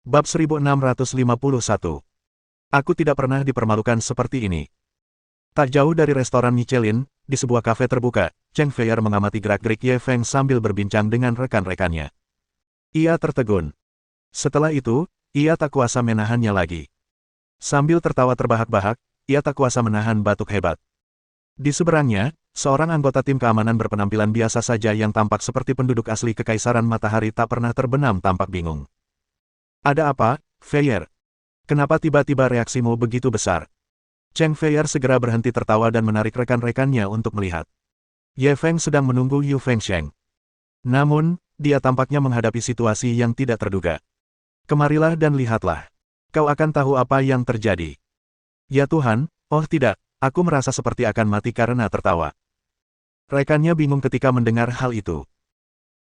Bab 1651. Aku tidak pernah dipermalukan seperti ini. Tak jauh dari restoran Michelin, di sebuah kafe terbuka, Cheng Feier mengamati gerak-gerik Ye Feng sambil berbincang dengan rekan-rekannya. Ia tertegun. Setelah itu, ia tak kuasa menahannya lagi. Sambil tertawa terbahak-bahak, ia tak kuasa menahan batuk hebat. Di seberangnya, seorang anggota tim keamanan berpenampilan biasa saja yang tampak seperti penduduk asli Kekaisaran Matahari tak pernah terbenam tampak bingung. Ada apa, Feier? Kenapa tiba-tiba reaksimu begitu besar? Cheng Feier segera berhenti tertawa dan menarik rekan-rekannya untuk melihat. Ye Feng sedang menunggu Yu Fengsheng. Namun, dia tampaknya menghadapi situasi yang tidak terduga. Kemarilah dan lihatlah. Kau akan tahu apa yang terjadi. Ya Tuhan, oh tidak, aku merasa seperti akan mati karena tertawa. Rekannya bingung ketika mendengar hal itu.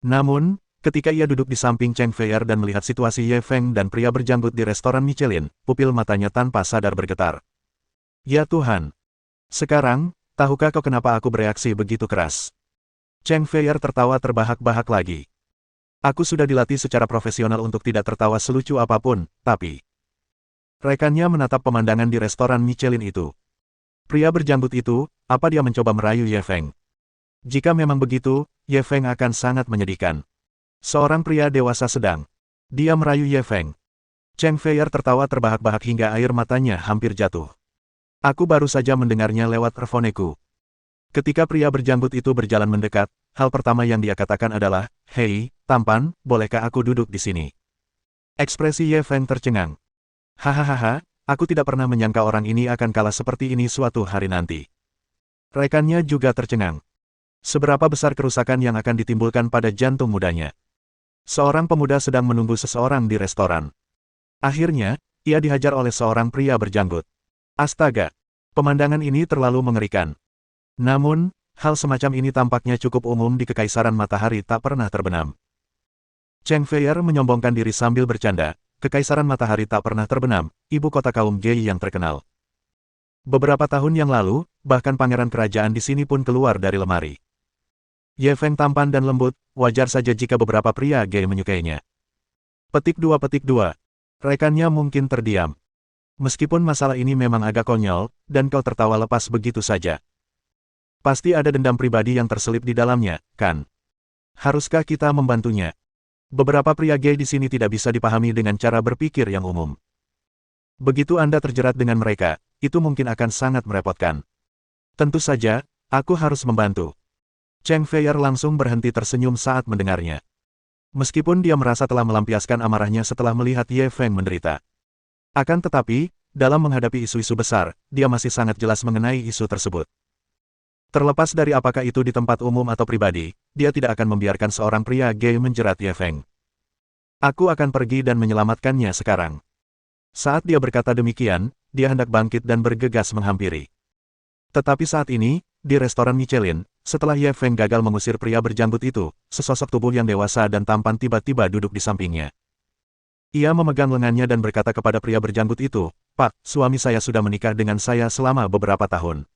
Namun, ketika ia duduk di samping Cheng Feier dan melihat situasi Ye Feng dan pria berjanggut di restoran Michelin, pupil matanya tanpa sadar bergetar. Ya Tuhan! Sekarang, tahukah kau kenapa aku bereaksi begitu keras? Cheng Feier tertawa terbahak-bahak lagi. Aku sudah dilatih secara profesional untuk tidak tertawa selucu apapun, tapi... Rekannya menatap pemandangan di restoran Michelin itu. Pria berjanggut itu, apa dia mencoba merayu Ye Feng? Jika memang begitu, Ye Feng akan sangat menyedihkan. Seorang pria dewasa sedang. Dia merayu Ye Feng. Cheng Feier tertawa terbahak-bahak hingga air matanya hampir jatuh. Aku baru saja mendengarnya lewat earphone-ku. Ketika pria berjanggut itu berjalan mendekat, hal pertama yang dia katakan adalah, "Hei, tampan, bolehkah aku duduk di sini?" Ekspresi Ye Feng tercengang. Hahaha, aku tidak pernah menyangka orang ini akan kalah seperti ini suatu hari nanti. Rekannya juga tercengang. Seberapa besar kerusakan yang akan ditimbulkan pada jantung mudanya? Seorang pemuda sedang menunggu seseorang di restoran. Akhirnya, ia dihajar oleh seorang pria berjanggut. Astaga! Pemandangan ini terlalu mengerikan. Namun, hal semacam ini tampaknya cukup umum di Kekaisaran Matahari tak pernah terbenam. Cheng Feier menyombongkan diri sambil bercanda, Kekaisaran Matahari tak pernah terbenam, ibu kota kaum Gei yang terkenal. Beberapa tahun yang lalu, bahkan pangeran kerajaan di sini pun keluar dari lemari. Ye Feng tampan dan lembut, wajar saja jika beberapa pria Gei menyukainya. Petik 2. Rekannya mungkin terdiam. Meskipun masalah ini memang agak konyol, dan kau tertawa lepas begitu saja. Pasti ada dendam pribadi yang terselip di dalamnya, kan? Haruskah kita membantunya? Beberapa pria Gei di sini tidak bisa dipahami dengan cara berpikir yang umum. Begitu Anda terjerat dengan mereka, itu mungkin akan sangat merepotkan. Tentu saja, aku harus membantu. Cheng Feier langsung berhenti tersenyum saat mendengarnya. Meskipun dia merasa telah melampiaskan amarahnya setelah melihat Ye Feng menderita. Akan tetapi, dalam menghadapi isu-isu besar, dia masih sangat jelas mengenai isu tersebut. Terlepas dari apakah itu di tempat umum atau pribadi, dia tidak akan membiarkan seorang pria Gei menjerat Ye Feng. Aku akan pergi dan menyelamatkannya sekarang. Saat dia berkata demikian, dia hendak bangkit dan bergegas menghampiri. Tetapi saat ini, di restoran Michelin, setelah Ye Feng gagal mengusir pria berjanggut itu, sesosok tubuh yang dewasa dan tampan tiba-tiba duduk di sampingnya. Ia memegang lengannya dan berkata kepada pria berjanggut itu, "Pak, suami saya sudah menikah dengan saya selama beberapa tahun.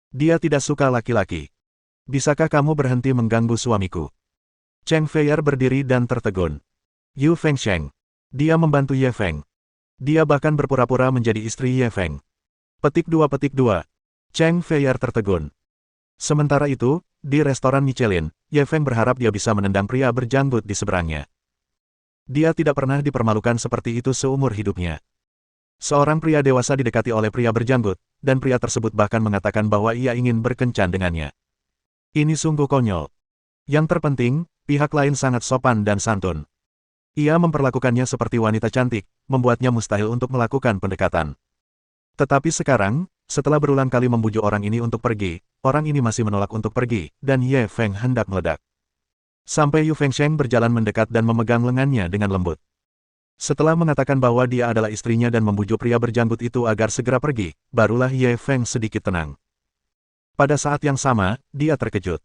Dia tidak suka laki-laki. Bisakah kamu berhenti mengganggu suamiku?" Cheng Feier berdiri dan tertegun. Yu Fengsheng. Dia membantu Ye Feng. Dia bahkan berpura-pura menjadi istri Ye Feng. Petik 2. Cheng Feier tertegun. Sementara itu, di restoran Michelin, Ye Feng berharap dia bisa menendang pria berjanggut di seberangnya. Dia tidak pernah dipermalukan seperti itu seumur hidupnya. Seorang pria dewasa didekati oleh pria berjanggut, dan pria tersebut bahkan mengatakan bahwa ia ingin berkencan dengannya. Ini sungguh konyol. Yang terpenting, pihak lain sangat sopan dan santun. Ia memperlakukannya seperti wanita cantik, membuatnya mustahil untuk melakukan pendekatan. Tetapi sekarang, setelah berulang kali membujuk orang ini untuk pergi, orang ini masih menolak untuk pergi, dan Ye Feng hendak meledak. Sampai Yu Fengsheng berjalan mendekat dan memegang lengannya dengan lembut. Setelah mengatakan bahwa dia adalah istrinya dan membujuk pria berjanggut itu agar segera pergi, barulah Ye Feng sedikit tenang. Pada saat yang sama, dia terkejut.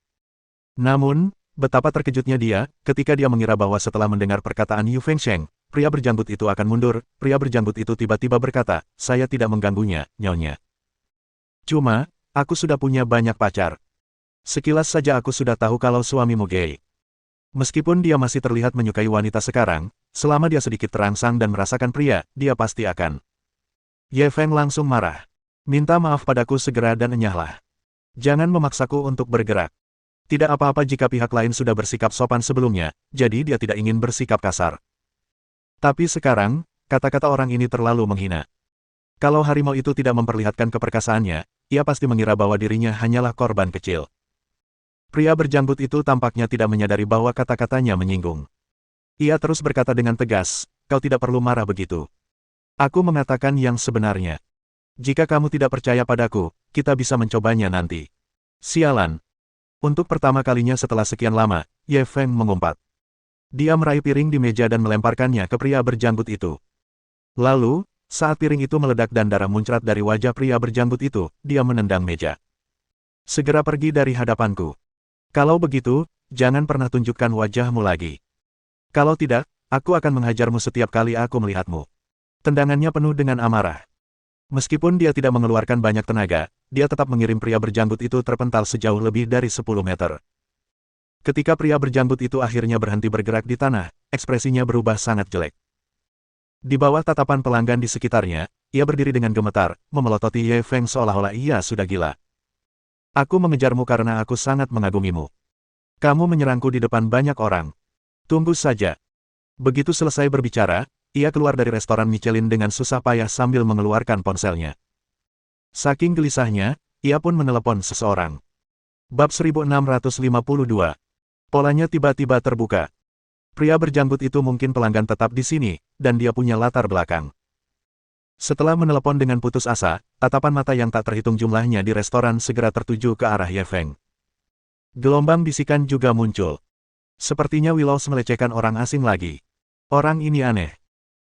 Namun, betapa terkejutnya dia, ketika dia mengira bahwa setelah mendengar perkataan Yu Fengsheng, pria berjanggut itu akan mundur, pria berjanggut itu tiba-tiba berkata, "Saya tidak mengganggunya, Nyonya. Cuma, aku sudah punya banyak pacar. Sekilas saja aku sudah tahu kalau suamimu gay." Meskipun dia masih terlihat menyukai wanita sekarang, Selama dia sedikit terangsang dan merasakan pria, dia pasti akan. Ye Feng langsung marah. Minta maaf padaku segera dan enyahlah. Jangan memaksaku untuk bergerak. Tidak apa-apa jika pihak lain sudah bersikap sopan sebelumnya, jadi dia tidak ingin bersikap kasar. Tapi sekarang, kata-kata orang ini terlalu menghina. Kalau harimau itu tidak memperlihatkan keperkasaannya, ia pasti mengira bahwa dirinya hanyalah korban kecil. Pria berjanggut itu tampaknya tidak menyadari bahwa kata-katanya menyinggung. Ia terus berkata dengan tegas, kau tidak perlu marah begitu. Aku mengatakan yang sebenarnya. Jika kamu tidak percaya padaku, kita bisa mencobanya nanti. Sialan. Untuk pertama kalinya setelah sekian lama, Ye Feng mengumpat. Dia meraih piring di meja dan melemparkannya ke pria berjanggut itu. Lalu, saat piring itu meledak dan darah muncrat dari wajah pria berjanggut itu, dia menendang meja. Segera pergi dari hadapanku. Kalau begitu, jangan pernah tunjukkan wajahmu lagi. Kalau tidak, aku akan menghajarmu setiap kali aku melihatmu. Tendangannya penuh dengan amarah. Meskipun dia tidak mengeluarkan banyak tenaga, dia tetap mengirim pria berjanggut itu terpental sejauh lebih dari 10 meter. Ketika pria berjanggut itu akhirnya berhenti bergerak di tanah, ekspresinya berubah sangat jelek. Di bawah tatapan pelanggan di sekitarnya, ia berdiri dengan gemetar, memelototi Ye Feng seolah-olah ia sudah gila. Aku mengejarmu karena aku sangat mengagumimu. Kamu menyerangku di depan banyak orang. Tunggu saja. Begitu selesai berbicara, ia keluar dari restoran Michelin dengan susah payah sambil mengeluarkan ponselnya. Saking gelisahnya, ia pun menelepon seseorang. Bab 1652. Polanya tiba-tiba terbuka. Pria berjanggut itu mungkin pelanggan tetap di sini, dan dia punya latar belakang. Setelah menelepon dengan putus asa, tatapan mata yang tak terhitung jumlahnya di restoran segera tertuju ke arah Ye Feng. Gelombang bisikan juga muncul. Sepertinya Willows melecehkan orang asing lagi. Orang ini aneh.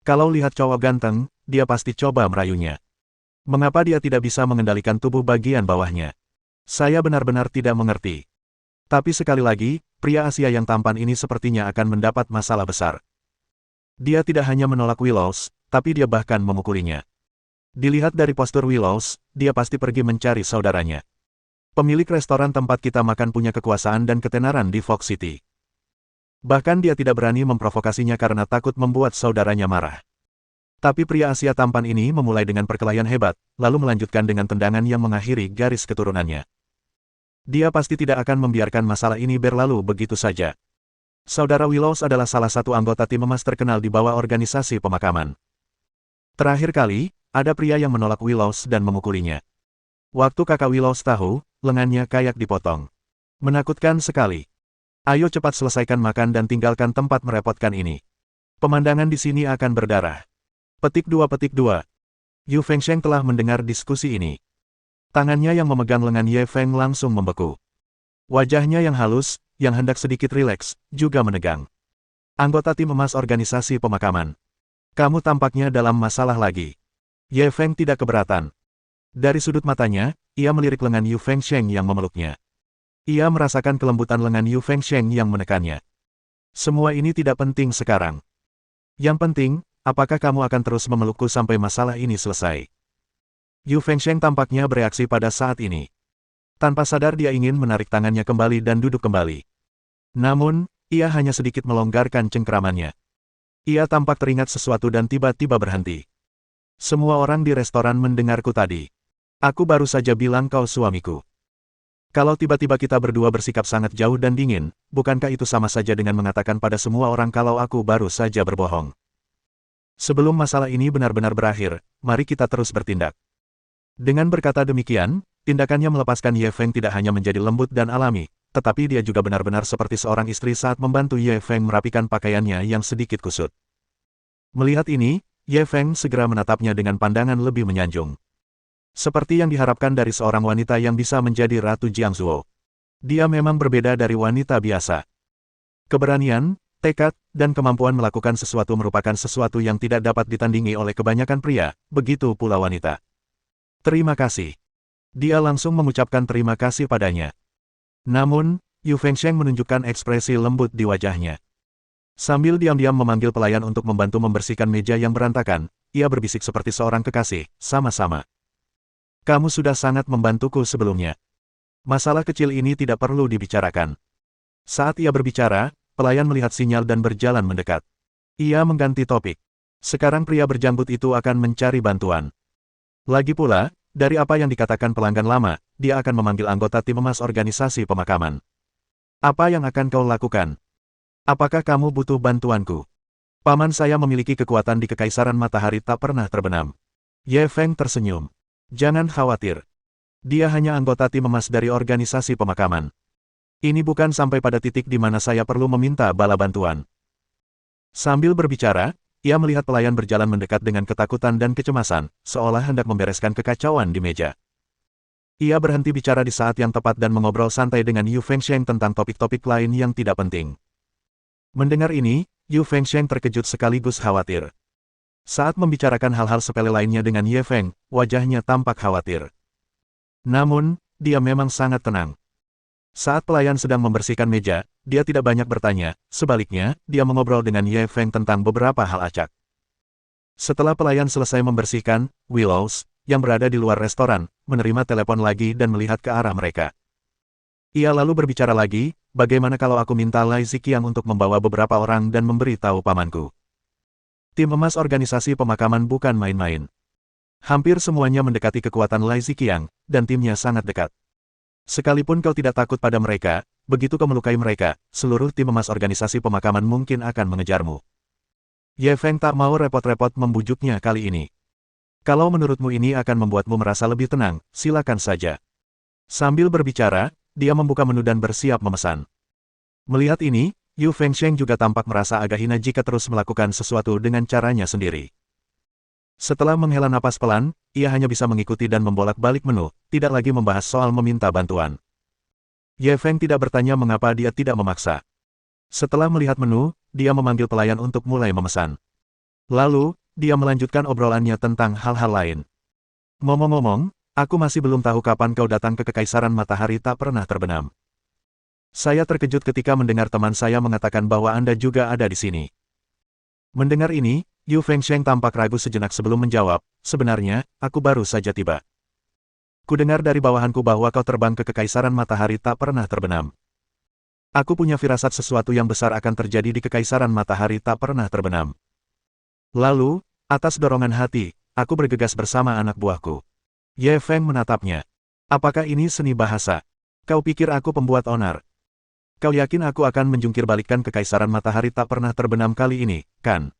Kalau lihat cowok ganteng, dia pasti coba merayunya. Mengapa dia tidak bisa mengendalikan tubuh bagian bawahnya? Saya benar-benar tidak mengerti. Tapi sekali lagi, pria Asia yang tampan ini sepertinya akan mendapat masalah besar. Dia tidak hanya menolak Willows, tapi dia bahkan memukulinya. Dilihat dari postur Willows, dia pasti pergi mencari saudaranya. Pemilik restoran tempat kita makan punya kekuasaan dan ketenaran di Fox City. Bahkan dia tidak berani memprovokasinya karena takut membuat saudaranya marah. Tapi pria Asia tampan ini memulai dengan perkelahian hebat, lalu melanjutkan dengan tendangan yang mengakhiri garis keturunannya. Dia pasti tidak akan membiarkan masalah ini berlalu begitu saja. Saudara Willows adalah salah satu anggota tim emas terkenal di bawah organisasi pemakaman. Terakhir kali, ada pria yang menolak Willows dan memukulinya. Waktu kakak Willows tahu, lengannya kayak dipotong. Menakutkan sekali. Ayo cepat selesaikan makan dan tinggalkan tempat merepotkan ini. Pemandangan di sini akan berdarah. Petik 2. Yu Fengsheng telah mendengar diskusi ini. Tangannya yang memegang lengan Ye Feng langsung membeku. Wajahnya yang halus, yang hendak sedikit rileks, juga menegang. Anggota tim emas organisasi pemakaman. Kamu tampaknya dalam masalah lagi. Ye Feng tidak keberatan. Dari sudut matanya, ia melirik lengan Yu Fengsheng yang memeluknya. Ia merasakan kelembutan lengan Yu Fengsheng yang menekannya. Semua ini tidak penting sekarang. Yang penting, apakah kamu akan terus memelukku sampai masalah ini selesai? Yu Fengsheng tampaknya bereaksi pada saat ini. Tanpa sadar dia ingin menarik tangannya kembali dan duduk kembali. Namun, ia hanya sedikit melonggarkan cengkeramannya. Ia tampak teringat sesuatu dan tiba-tiba berhenti. Semua orang di restoran mendengarku tadi. Aku baru saja bilang kau suamiku. Kalau tiba-tiba kita berdua bersikap sangat jauh dan dingin, bukankah itu sama saja dengan mengatakan pada semua orang kalau aku baru saja berbohong? Sebelum masalah ini benar-benar berakhir, mari kita terus bertindak. Dengan berkata demikian, tindakannya melepaskan Ye Feng tidak hanya menjadi lembut dan alami, tetapi dia juga benar-benar seperti seorang istri saat membantu Ye Feng merapikan pakaiannya yang sedikit kusut. Melihat ini, Ye Feng segera menatapnya dengan pandangan lebih menyanjung. Seperti yang diharapkan dari seorang wanita yang bisa menjadi Ratu Jiangzuo. Dia memang berbeda dari wanita biasa. Keberanian, tekad, dan kemampuan melakukan sesuatu merupakan sesuatu yang tidak dapat ditandingi oleh kebanyakan pria, begitu pula wanita. Terima kasih. Dia langsung mengucapkan terima kasih padanya. Namun, Yu Fengsheng menunjukkan ekspresi lembut di wajahnya. Sambil diam-diam memanggil pelayan untuk membantu membersihkan meja yang berantakan, ia berbisik seperti seorang kekasih, sama-sama. Kamu sudah sangat membantuku sebelumnya. Masalah kecil ini tidak perlu dibicarakan. Saat ia berbicara, pelayan melihat sinyal dan berjalan mendekat. Ia mengganti topik. Sekarang pria berjanggut itu akan mencari bantuan. Lagi pula, dari apa yang dikatakan pelanggan lama, dia akan memanggil anggota tim emas organisasi pemakaman. Apa yang akan kau lakukan? Apakah kamu butuh bantuanku? Paman saya memiliki kekuatan di Kekaisaran Matahari tak pernah terbenam. Ye Feng tersenyum. Jangan khawatir. Dia hanya anggota tim emas dari organisasi pemakaman. Ini bukan sampai pada titik di mana saya perlu meminta bala bantuan. Sambil berbicara, ia melihat pelayan berjalan mendekat dengan ketakutan dan kecemasan, seolah hendak membereskan kekacauan di meja. Ia berhenti bicara di saat yang tepat dan mengobrol santai dengan Yu Fengsheng tentang topik-topik lain yang tidak penting. Mendengar ini, Yu Fengsheng terkejut sekaligus khawatir. Saat membicarakan hal-hal sepele lainnya dengan Ye Feng, wajahnya tampak khawatir. Namun, dia memang sangat tenang. Saat pelayan sedang membersihkan meja, dia tidak banyak bertanya, sebaliknya, dia mengobrol dengan Ye Feng tentang beberapa hal acak. Setelah pelayan selesai membersihkan, Willows, yang berada di luar restoran, menerima telepon lagi dan melihat ke arah mereka. Ia lalu berbicara lagi, bagaimana kalau aku minta Lai Ziqiang untuk membawa beberapa orang dan memberi tahu pamanku. Tim emas organisasi pemakaman bukan main-main. Hampir semuanya mendekati kekuatan Lai Ziqiang, dan timnya sangat dekat. Sekalipun kau tidak takut pada mereka, begitu kau melukai mereka, seluruh tim emas organisasi pemakaman mungkin akan mengejarmu. Ye Feng tak mau repot-repot membujuknya kali ini. Kalau menurutmu ini akan membuatmu merasa lebih tenang, silakan saja. Sambil berbicara, dia membuka menu dan bersiap memesan. Melihat ini, Yu Fengsheng juga tampak merasa agak hina jika terus melakukan sesuatu dengan caranya sendiri. Setelah menghela napas pelan, ia hanya bisa mengikuti dan membolak-balik menu, tidak lagi membahas soal meminta bantuan. Ye Feng tidak bertanya mengapa dia tidak memaksa. Setelah melihat menu, dia memanggil pelayan untuk mulai memesan. Lalu, dia melanjutkan obrolannya tentang hal-hal lain. Ngomong-ngomong, aku masih belum tahu kapan kau datang ke Kekaisaran Matahari tak pernah terbenam. Saya terkejut ketika mendengar teman saya mengatakan bahwa Anda juga ada di sini. Mendengar ini, Yu Fengsheng tampak ragu sejenak sebelum menjawab, sebenarnya, aku baru saja tiba. Kudengar dari bawahanku bahwa kau terbang ke Kekaisaran Matahari tak pernah terbenam. Aku punya firasat sesuatu yang besar akan terjadi di Kekaisaran Matahari tak pernah terbenam. Lalu, atas dorongan hati, aku bergegas bersama anak buahku. Ye Feng menatapnya. Apakah ini seni bahasa? Kau pikir aku pembuat onar? Kau yakin aku akan menjungkir balikkan Kekaisaran Matahari tak pernah terbenam kali ini, kan?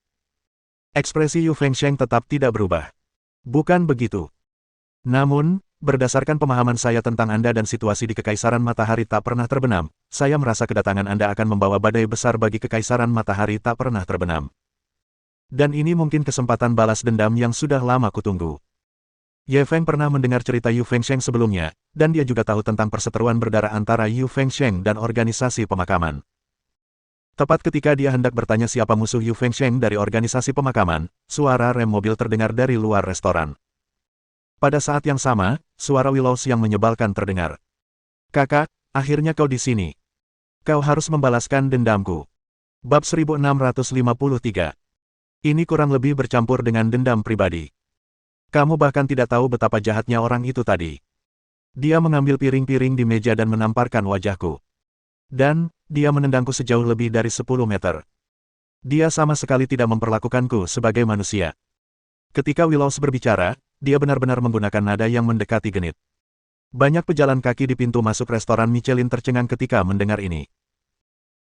Ekspresi Yu Fengsheng tetap tidak berubah. Bukan begitu. Namun, berdasarkan pemahaman saya tentang Anda dan situasi di Kekaisaran Matahari tak pernah terbenam, saya merasa kedatangan Anda akan membawa badai besar bagi Kekaisaran Matahari tak pernah terbenam. Dan ini mungkin kesempatan balas dendam yang sudah lama kutunggu. Ye Feng pernah mendengar cerita Yu Fengsheng sebelumnya, dan dia juga tahu tentang perseteruan berdarah antara Yu Fengsheng dan organisasi pemakaman. Tepat ketika dia hendak bertanya siapa musuh Yu Fengsheng dari organisasi pemakaman, suara rem mobil terdengar dari luar restoran. Pada saat yang sama, suara Willows yang menyebalkan terdengar. Kakak, akhirnya kau di sini. Kau harus membalaskan dendamku. Bab 1653. Ini kurang lebih bercampur dengan dendam pribadi. Kamu bahkan tidak tahu betapa jahatnya orang itu tadi. Dia mengambil piring-piring di meja dan menamparkan wajahku. Dan, dia menendangku sejauh lebih dari 10 meter. Dia sama sekali tidak memperlakukanku sebagai manusia. Ketika Willows berbicara, dia benar-benar menggunakan nada yang mendekati genit. Banyak pejalan kaki di pintu masuk restoran Michelin tercengang ketika mendengar ini.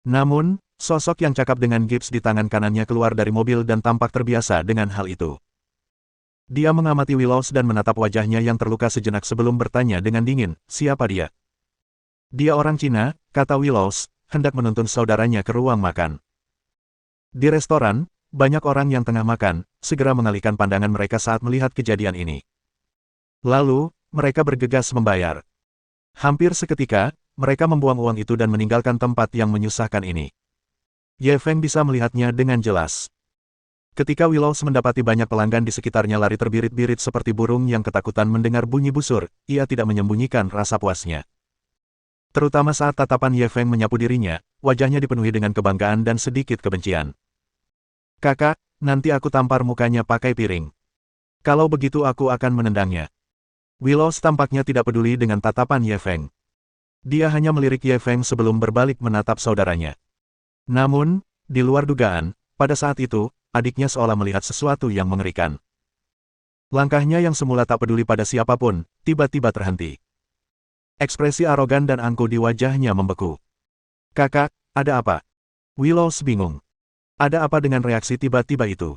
Namun, sosok yang cakap dengan gips di tangan kanannya keluar dari mobil dan tampak terbiasa dengan hal itu. Dia mengamati Willows dan menatap wajahnya yang terluka sejenak sebelum bertanya dengan dingin, siapa dia? Dia orang Cina, kata Willows, hendak menuntun saudaranya ke ruang makan. Di restoran, banyak orang yang tengah makan, segera mengalihkan pandangan mereka saat melihat kejadian ini. Lalu, mereka bergegas membayar. Hampir seketika, mereka membuang uang itu dan meninggalkan tempat yang menyusahkan ini. Ye Feng bisa melihatnya dengan jelas. Ketika Willows mendapati banyak pelanggan di sekitarnya lari terbirit-birit seperti burung yang ketakutan mendengar bunyi busur, ia tidak menyembunyikan rasa puasnya. Terutama saat tatapan Ye Feng menyapu dirinya, wajahnya dipenuhi dengan kebanggaan dan sedikit kebencian. Kakak, nanti aku tampar mukanya pakai piring. Kalau begitu aku akan menendangnya. Willows tampaknya tidak peduli dengan tatapan Ye Feng. Dia hanya melirik Ye Feng sebelum berbalik menatap saudaranya. Namun, di luar dugaan, Pada saat itu, adiknya seolah melihat sesuatu yang mengerikan. Langkahnya yang semula tak peduli pada siapapun, tiba-tiba terhenti. Ekspresi arogan dan angkuh di wajahnya membeku. Kakak, ada apa? Willows bingung. Ada apa dengan reaksi tiba-tiba itu?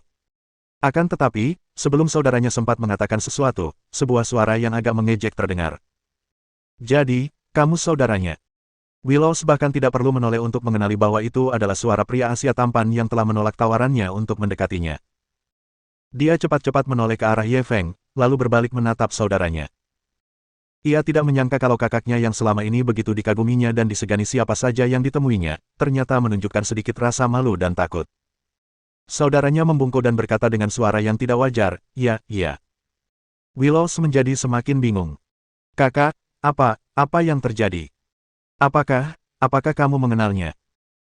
Akan tetapi, sebelum saudaranya sempat mengatakan sesuatu, sebuah suara yang agak mengejek terdengar. Jadi, kamu saudaranya. Willows bahkan tidak perlu menoleh untuk mengenali bahwa itu adalah suara pria Asia tampan yang telah menolak tawarannya untuk mendekatinya. Dia cepat-cepat menoleh ke arah Ye Feng, lalu berbalik menatap saudaranya. Ia tidak menyangka kalau kakaknya yang selama ini begitu dikaguminya dan disegani siapa saja yang ditemuinya, ternyata menunjukkan sedikit rasa malu dan takut. Saudaranya membungkuk dan berkata dengan suara yang tidak wajar, "Ya, iya." Willows menjadi semakin bingung. Kakak, apa yang terjadi? Apakah kamu mengenalnya?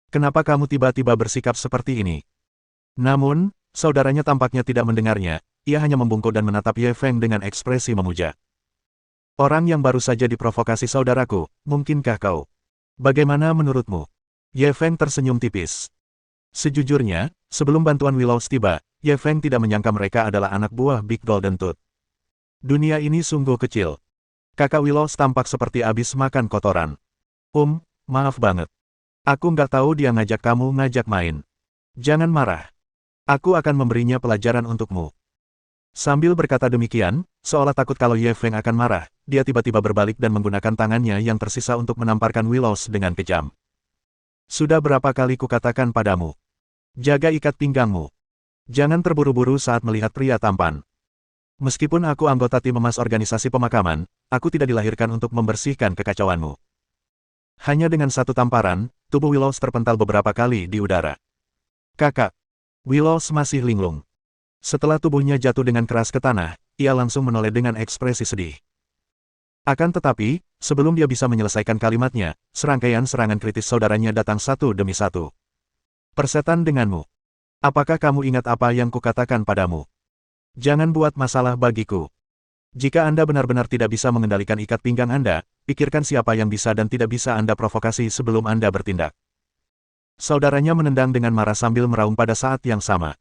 Kenapa kamu tiba-tiba bersikap seperti ini? Namun, saudaranya tampaknya tidak mendengarnya, ia hanya membungkuk dan menatap Ye Feng dengan ekspresi memuja. Orang yang baru saja diprovokasi saudaraku, mungkinkah kau? Bagaimana menurutmu? Ye Feng tersenyum tipis. Sejujurnya, sebelum bantuan Willows tiba, Ye Feng tidak menyangka mereka adalah anak buah Big Golden Tooth. Dunia ini sungguh kecil. Kakak Willows tampak seperti abis makan kotoran. Maaf banget. Aku nggak tahu dia ngajak kamu ngajak main. Jangan marah. Aku akan memberinya pelajaran untukmu. Sambil berkata demikian, seolah takut kalau Ye Feng akan marah, dia tiba-tiba berbalik dan menggunakan tangannya yang tersisa untuk menamparkan Willows dengan kejam. Sudah berapa kali kukatakan padamu? Jaga ikat pinggangmu. Jangan terburu-buru saat melihat pria tampan. Meskipun aku anggota tim emas organisasi pemakaman, aku tidak dilahirkan untuk membersihkan kekacauanmu. Hanya dengan satu tamparan, tubuh Willows terpental beberapa kali di udara. Kakak. Willows masih linglung. Setelah tubuhnya jatuh dengan keras ke tanah, ia langsung menoleh dengan ekspresi sedih. Akan tetapi, sebelum dia bisa menyelesaikan kalimatnya, serangkaian serangan kritis saudaranya datang satu demi satu. Persetan denganmu. Apakah kamu ingat apa yang kukatakan padamu? Jangan buat masalah bagiku. Jika Anda benar-benar tidak bisa mengendalikan ikat pinggang Anda, pikirkan siapa yang bisa dan tidak bisa Anda provokasi sebelum Anda bertindak. Saudaranya menendang dengan marah sambil meraung pada saat yang sama.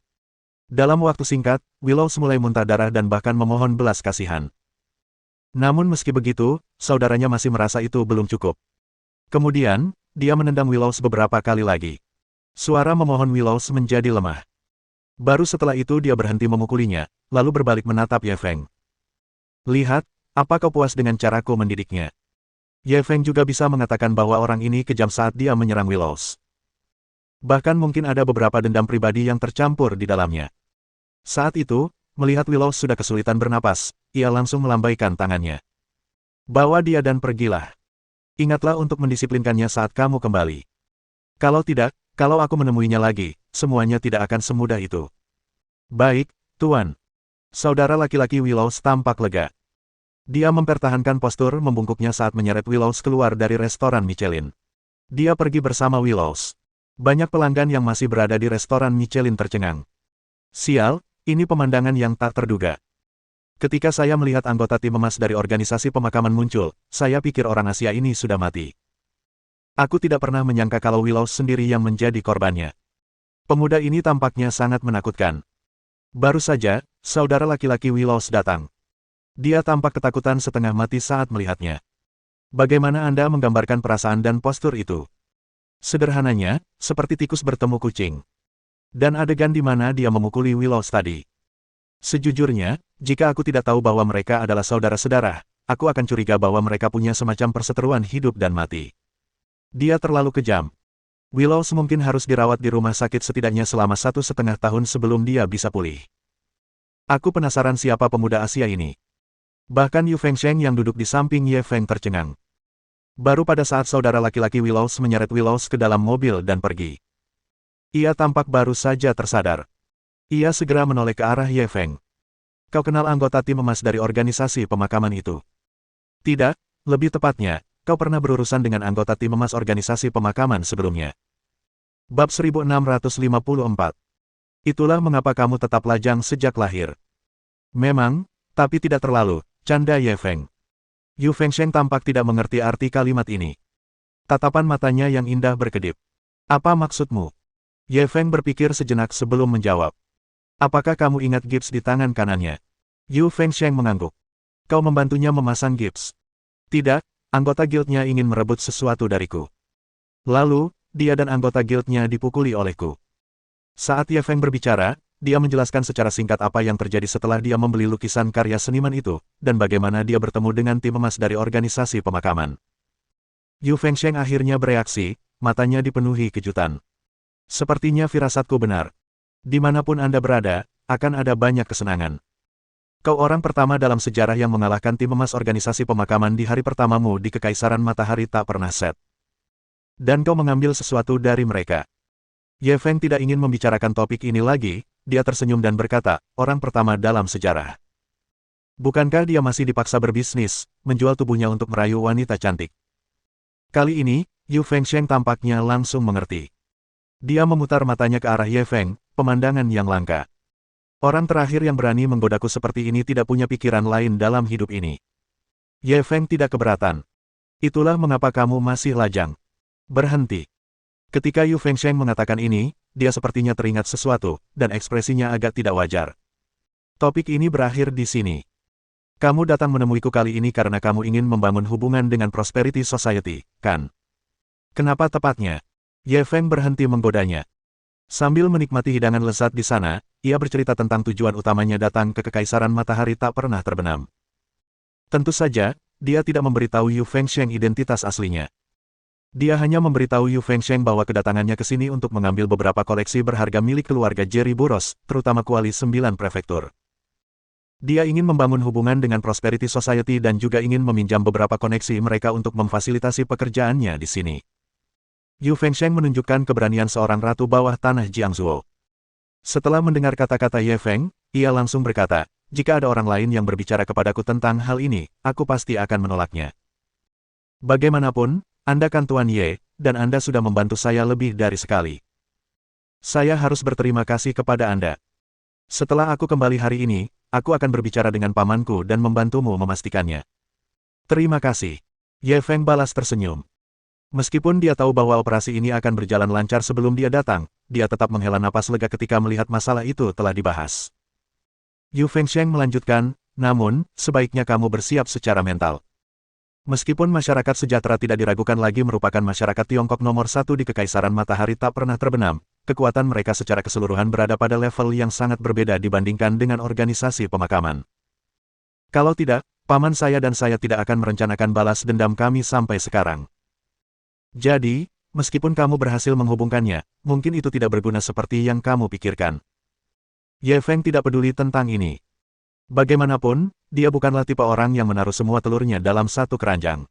Dalam waktu singkat, Willows mulai muntah darah dan bahkan memohon belas kasihan. Namun meski begitu, saudaranya masih merasa itu belum cukup. Kemudian, dia menendang Willows beberapa kali lagi. Suara memohon Willows menjadi lemah. Baru setelah itu dia berhenti memukulinya, lalu berbalik menatap Ye Feng. Lihat, apa kau puas dengan caraku mendidiknya? Ye Feng juga bisa mengatakan bahwa orang ini kejam saat dia menyerang Willows. Bahkan mungkin ada beberapa dendam pribadi yang tercampur di dalamnya. Saat itu, melihat Willows sudah kesulitan bernapas, ia langsung melambaikan tangannya. Bawa dia dan pergilah. Ingatlah untuk mendisiplinkannya saat kamu kembali. Kalau tidak, kalau aku menemuinya lagi, semuanya tidak akan semudah itu. Baik, Tuan. Saudara laki-laki Willows tampak lega. Dia mempertahankan postur membungkuknya saat menyeret Willows keluar dari restoran Michelin. Dia pergi bersama Willows. Banyak pelanggan yang masih berada di restoran Michelin tercengang. Sial, ini pemandangan yang tak terduga. Ketika saya melihat anggota tim emas dari organisasi pemakaman muncul, saya pikir orang Asia ini sudah mati. Aku tidak pernah menyangka kalau Willows sendiri yang menjadi korbannya. Pemuda ini tampaknya sangat menakutkan. Baru saja, saudara laki-laki Willows datang. Dia tampak ketakutan setengah mati saat melihatnya. Bagaimana Anda menggambarkan perasaan dan postur itu? Sederhananya, seperti tikus bertemu kucing. Dan adegan di mana dia memukuli Willows tadi. Sejujurnya, jika aku tidak tahu bahwa mereka adalah saudara-saudara, aku akan curiga bahwa mereka punya semacam perseteruan hidup dan mati. Dia terlalu kejam. Willows mungkin harus dirawat di rumah sakit setidaknya selama 1,5 tahun sebelum dia bisa pulih. Aku penasaran siapa pemuda Asia ini. Bahkan Yu Fengsheng yang duduk di samping Ye Feng tercengang. Baru pada saat saudara laki-laki Willows menyeret Willows ke dalam mobil dan pergi. Ia tampak baru saja tersadar. Ia segera menoleh ke arah Ye Feng. Kau kenal anggota tim emas dari organisasi pemakaman itu? Tidak, lebih tepatnya, kau pernah berurusan dengan anggota tim emas organisasi pemakaman sebelumnya. Bab 1654. Itulah mengapa kamu tetap lajang sejak lahir. Memang, tapi tidak terlalu, canda Ye Feng. Yu Fengsheng tampak tidak mengerti arti kalimat ini. Tatapan matanya yang indah berkedip. Apa maksudmu? Ye Feng berpikir sejenak sebelum menjawab. Apakah kamu ingat gips di tangan kanannya? Yu Fengsheng mengangguk. Kau membantunya memasang gips. Tidak, anggota guildnya ingin merebut sesuatu dariku. Lalu, dia dan anggota guildnya dipukuli olehku. Saat Ye Feng berbicara, dia menjelaskan secara singkat apa yang terjadi setelah dia membeli lukisan karya seniman itu, dan bagaimana dia bertemu dengan tim emas dari organisasi pemakaman. Yu Fengsheng akhirnya bereaksi, matanya dipenuhi kejutan. Sepertinya firasatku benar. Dimanapun Anda berada, akan ada banyak kesenangan. Kau orang pertama dalam sejarah yang mengalahkan tim emas organisasi pemakaman di hari pertamamu di Kekaisaran Matahari tak pernah set. Dan kau mengambil sesuatu dari mereka. Ye Feng tidak ingin membicarakan topik ini lagi, dia tersenyum dan berkata, orang pertama dalam sejarah. Bukankah dia masih dipaksa berbisnis, menjual tubuhnya untuk merayu wanita cantik? Kali ini, Yu Fengsheng tampaknya langsung mengerti. Dia memutar matanya ke arah Ye Feng, pemandangan yang langka. Orang terakhir yang berani menggodaku seperti ini tidak punya pikiran lain dalam hidup ini. Ye Feng tidak keberatan. Itulah mengapa kamu masih lajang. Berhenti. Ketika Yu Fengsheng mengatakan ini, dia sepertinya teringat sesuatu, dan ekspresinya agak tidak wajar. Topik ini berakhir di sini. Kamu datang menemuiku kali ini karena kamu ingin membangun hubungan dengan Prosperity Society, kan? Kenapa tepatnya? Ye Feng berhenti menggodanya. Sambil menikmati hidangan lezat di sana, ia bercerita tentang tujuan utamanya datang ke Kekaisaran Matahari tak pernah terbenam. Tentu saja, dia tidak memberitahu Yu Fengsheng identitas aslinya. Dia hanya memberitahu Yu Fengsheng bahwa kedatangannya ke sini untuk mengambil beberapa koleksi berharga milik keluarga Jerry Burroughs, terutama kuali 9 prefektur. Dia ingin membangun hubungan dengan Prosperity Society dan juga ingin meminjam beberapa koneksi mereka untuk memfasilitasi pekerjaannya di sini. Yu Fengsheng menunjukkan keberanian seorang ratu bawah tanah Jiangzuo. Setelah mendengar kata-kata Ye Feng, ia langsung berkata, jika ada orang lain yang berbicara kepadaku tentang hal ini, aku pasti akan menolaknya. Bagaimanapun, Anda kan Tuan Ye, dan Anda sudah membantu saya lebih dari sekali. Saya harus berterima kasih kepada Anda. Setelah aku kembali hari ini, aku akan berbicara dengan pamanku dan membantumu memastikannya. Terima kasih. Ye Feng balas tersenyum. Meskipun dia tahu bahwa operasi ini akan berjalan lancar sebelum dia datang, dia tetap menghela napas lega ketika melihat masalah itu telah dibahas. Yu Fengsheng melanjutkan, namun, sebaiknya kamu bersiap secara mental. Meskipun masyarakat sejahtera tidak diragukan lagi merupakan masyarakat Tiongkok nomor 1 di Kekaisaran Matahari tak pernah terbenam, kekuatan mereka secara keseluruhan berada pada level yang sangat berbeda dibandingkan dengan organisasi pemakaman. Kalau tidak, paman saya dan saya tidak akan merencanakan balas dendam kami sampai sekarang. Jadi, meskipun kamu berhasil menghubungkannya, mungkin itu tidak berguna seperti yang kamu pikirkan. Ye Feng tidak peduli tentang ini. Bagaimanapun, dia bukanlah tipe orang yang menaruh semua telurnya dalam satu keranjang.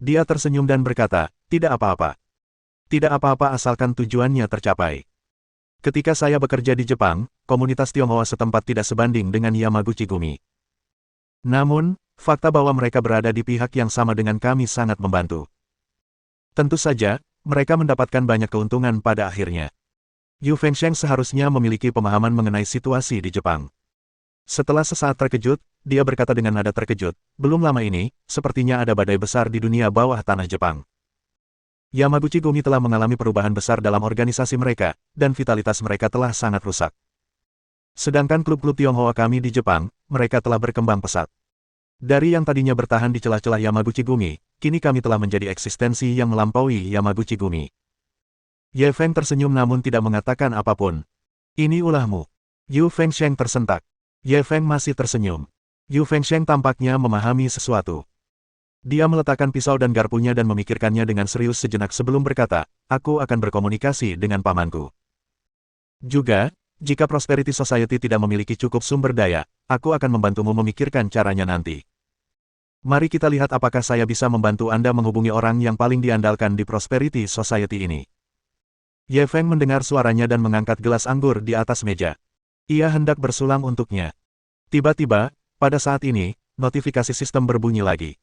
Dia tersenyum dan berkata, tidak apa-apa. Tidak apa-apa asalkan tujuannya tercapai. Ketika saya bekerja di Jepang, komunitas Tionghoa setempat tidak sebanding dengan Yamaguchi Gumi. Namun, fakta bahwa mereka berada di pihak yang sama dengan kami sangat membantu. Tentu saja, mereka mendapatkan banyak keuntungan pada akhirnya. Yu Fengsheng seharusnya memiliki pemahaman mengenai situasi di Jepang. Setelah sesaat terkejut, dia berkata dengan nada terkejut, belum lama ini, sepertinya ada badai besar di dunia bawah tanah Jepang. Yamaguchi Gumi telah mengalami perubahan besar dalam organisasi mereka, dan vitalitas mereka telah sangat rusak. Sedangkan klub-klub Tionghoa kami di Jepang, mereka telah berkembang pesat. Dari yang tadinya bertahan di celah-celah Yamaguchi Gumi, kini kami telah menjadi eksistensi yang melampaui Yamaguchi Gumi. Ye Feng tersenyum namun tidak mengatakan apapun. Ini ulahmu. Yu Fengsheng tersentak. Ye Feng masih tersenyum. Yu Fengsheng tampaknya memahami sesuatu. Dia meletakkan pisau dan garpunya dan memikirkannya dengan serius sejenak sebelum berkata, aku akan berkomunikasi dengan pamanku. Juga, jika Prosperity Society tidak memiliki cukup sumber daya, aku akan membantumu memikirkan caranya nanti. Mari kita lihat apakah saya bisa membantu Anda menghubungi orang yang paling diandalkan di Prosperity Society ini. Ye Feng mendengar suaranya dan mengangkat gelas anggur di atas meja. Ia hendak bersulang untuknya. Tiba-tiba, pada saat ini, notifikasi sistem berbunyi lagi.